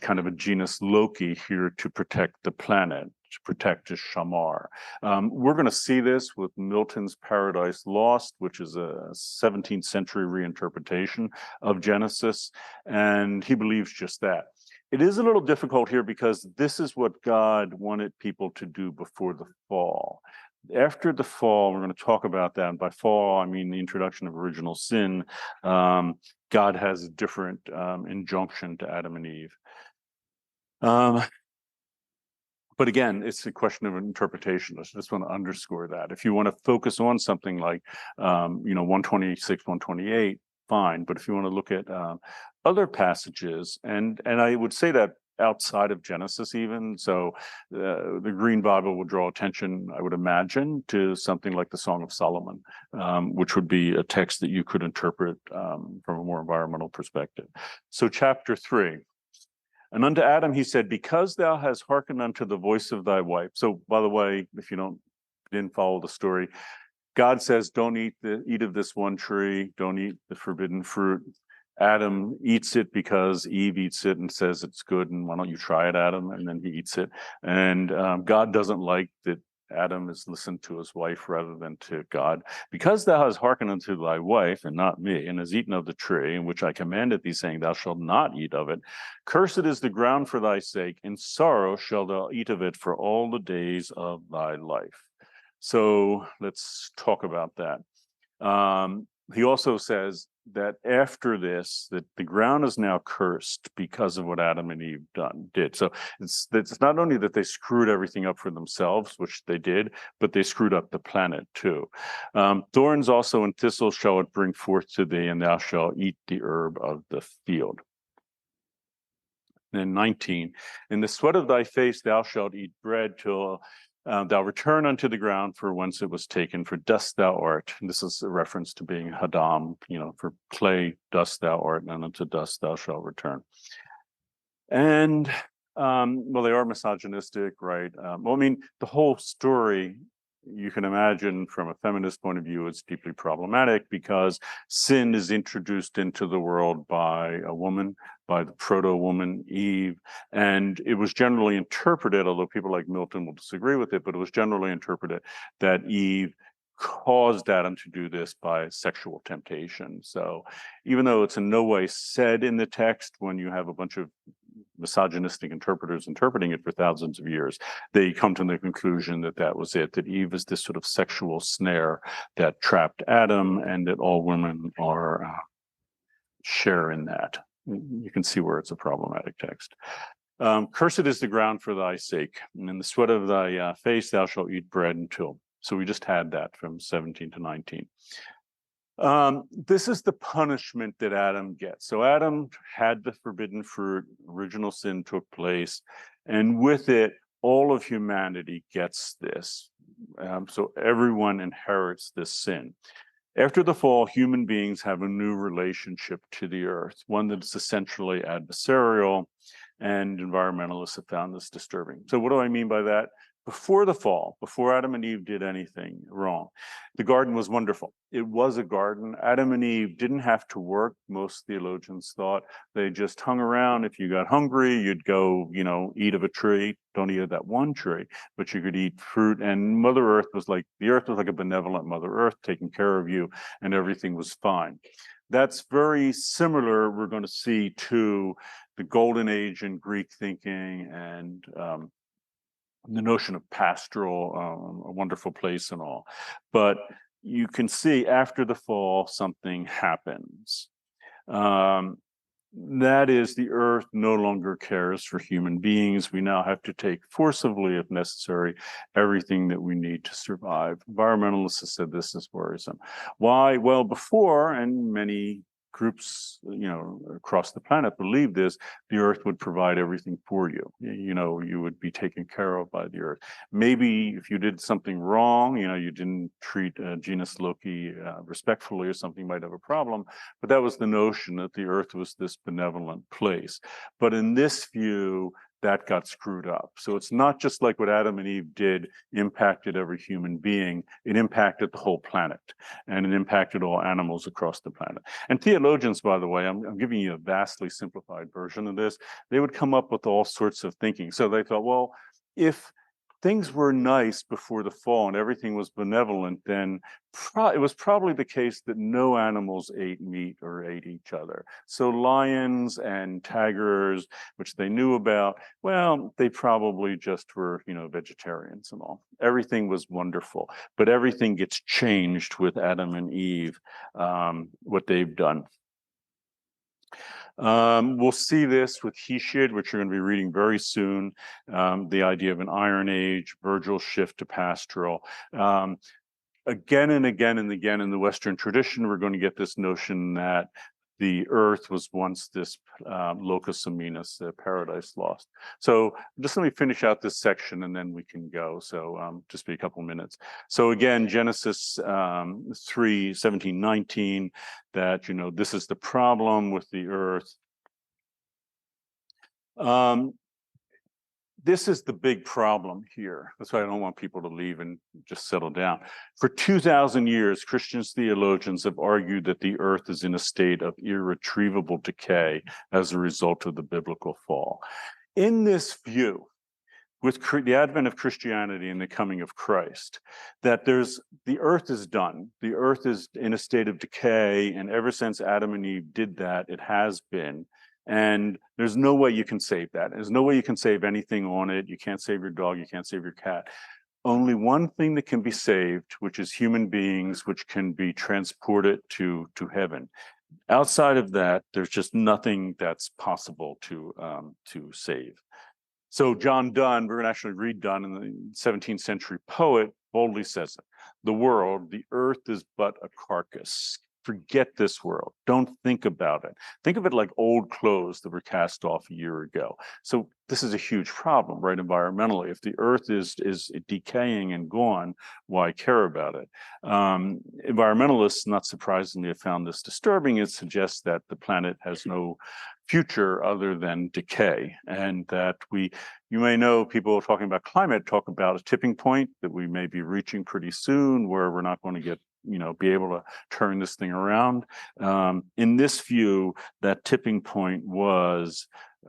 kind of a genus Loki here to protect the planet, to protect his shamar. We're going to see this with Milton's Paradise Lost, which is a 17th century reinterpretation of Genesis, and he believes just that. It is a little difficult here because this is what God wanted people to do before the fall. After the fall, we're going to talk about that. And by fall, I mean the introduction of original sin. God has a different injunction to Adam and Eve. But again, it's a question of interpretation. I just want to underscore that. If you want to focus on something like, 126, 128, fine. But if you want to look at other passages, and I would say that outside of Genesis even, so the Green Bible will draw attention, I would imagine, to something like the Song of Solomon, which would be a text that you could interpret from a more environmental perspective. So chapter 3. And unto Adam he said, because thou hast hearkened unto the voice of thy wife. So by the way, if you didn't follow the story, God says, don't eat of this one tree, don't eat the forbidden fruit. Adam eats it because Eve eats it and says it's good, and why don't you try it, Adam? And then he eats it. And God doesn't like that Adam has listened to his wife rather than to God. Because thou hast hearkened unto thy wife, and not me, and hast eaten of the tree, in which I commanded thee, saying, thou shalt not eat of it. Cursed is the ground for thy sake, in sorrow shalt thou eat of it for all the days of thy life. So let's talk about that. He also says that after this, that the ground is now cursed because of what Adam and Eve did. So it's not only that they screwed everything up for themselves, which they did, but they screwed up the planet too. Thorns also and thistles shall it bring forth to thee, and thou shalt eat the herb of the field. And 19, in the sweat of thy face thou shalt eat bread till thou return unto the ground for whence it was taken, for dust thou art. And this is a reference to being Hadam, for clay, dust thou art, and unto dust thou shalt return. And well, they are misogynistic, right? Well, I mean, the whole story, you can imagine from a feminist point of view, it's deeply problematic because sin is introduced into the world by a woman, by the proto-woman, Eve, and it was generally interpreted, although people like Milton will disagree with it, but it was generally interpreted that Eve caused Adam to do this by sexual temptation. So even though it's in no way said in the text, when you have a bunch of misogynistic interpreters interpreting it for thousands of years, they come to the conclusion that that was it, that Eve is this sort of sexual snare that trapped Adam, and that all women are share in that. You can see where it's a problematic text. Cursed is the ground for thy sake, and in the sweat of thy face thou shalt eat bread until. So we just had that from 17 to 19. This is the punishment that Adam gets. So Adam had the forbidden fruit, original sin took place, and with it, all of humanity gets this. So everyone inherits this sin. After the fall, human beings have a new relationship to the earth, one that is essentially adversarial, and environmentalists have found this disturbing. So what do I mean by that? Before the fall, before Adam and Eve did anything wrong, the garden was wonderful. It was a garden. Adam and Eve didn't have to work, most theologians thought. They just hung around. If you got hungry, you'd go, eat of a tree. Don't eat of that one tree, but you could eat fruit. And Mother Earth was like, the earth was like a benevolent Mother Earth taking care of you, and everything was fine. That's very similar, we're going to see, to the Golden Age in Greek thinking, and the notion of pastoral, a wonderful place and all. But you can see after the fall, something happens. That is, the earth no longer cares for human beings. We now have to take forcibly, if necessary, everything that we need to survive. Environmentalists have said this is worrisome. Why? Well, before, and many groups, across the planet believe this, the earth would provide everything for you. You would be taken care of by the earth. Maybe if you did something wrong, you didn't treat genus Loki respectfully or something, you might have a problem. But that was the notion, that the earth was this benevolent place. But in this view, that got screwed up. So it's not just like what Adam and Eve did impacted every human being, it impacted the whole planet, and it impacted all animals across the planet. And theologians, by the way, I'm giving you a vastly simplified version of this, they would come up with all sorts of thinking. So they thought, well, if things were nice before the fall and everything was benevolent, then it was probably the case that no animals ate meat or ate each other. So lions and tigers, which they knew about, well, they probably just were, vegetarians and all. Everything was wonderful, but everything gets changed with Adam and Eve, what they've done. We'll see this with Hesiod, which you're going to be reading very soon, the idea of an Iron Age, Virgil's shift to pastoral. Again and again and again in the Western tradition, we're going to get this notion that the earth was once this locus amoenus, paradise lost. So just let me finish out this section and then we can go. So just be a couple minutes. So again, Genesis 3, 17, 19, that, this is the problem with the earth. This is the big problem here. That's why I don't want people to leave and just settle down. For 2,000 years, Christian theologians have argued that the earth is in a state of irretrievable decay as a result of the biblical fall. In this view, with the advent of Christianity and the coming of Christ, that the earth is done. The earth is in a state of decay, and ever since Adam and Eve did that, it has been. And there's no way you can save that. There's no way you can save anything on it. You can't save your dog. You can't save your cat. only one thing that can be saved, which is human beings, which can be transported to heaven. Outside of that, there's just nothing that's possible to save. So John Donne, we're going to actually read Donne, in the 17th century poet, boldly says it. The world, the earth is but a carcass. Forget this world. Don't think about it. Think of it like old clothes that were cast off a year ago. So this is a huge problem, right, environmentally. If the earth is decaying and gone, why care about it? Environmentalists, not surprisingly, have found this disturbing. It suggests that the planet has no future other than decay, and that you may know, people talking about climate talk about a tipping point that we may be reaching pretty soon, where we're not going to get, be able to turn this thing around. In this view, that tipping point was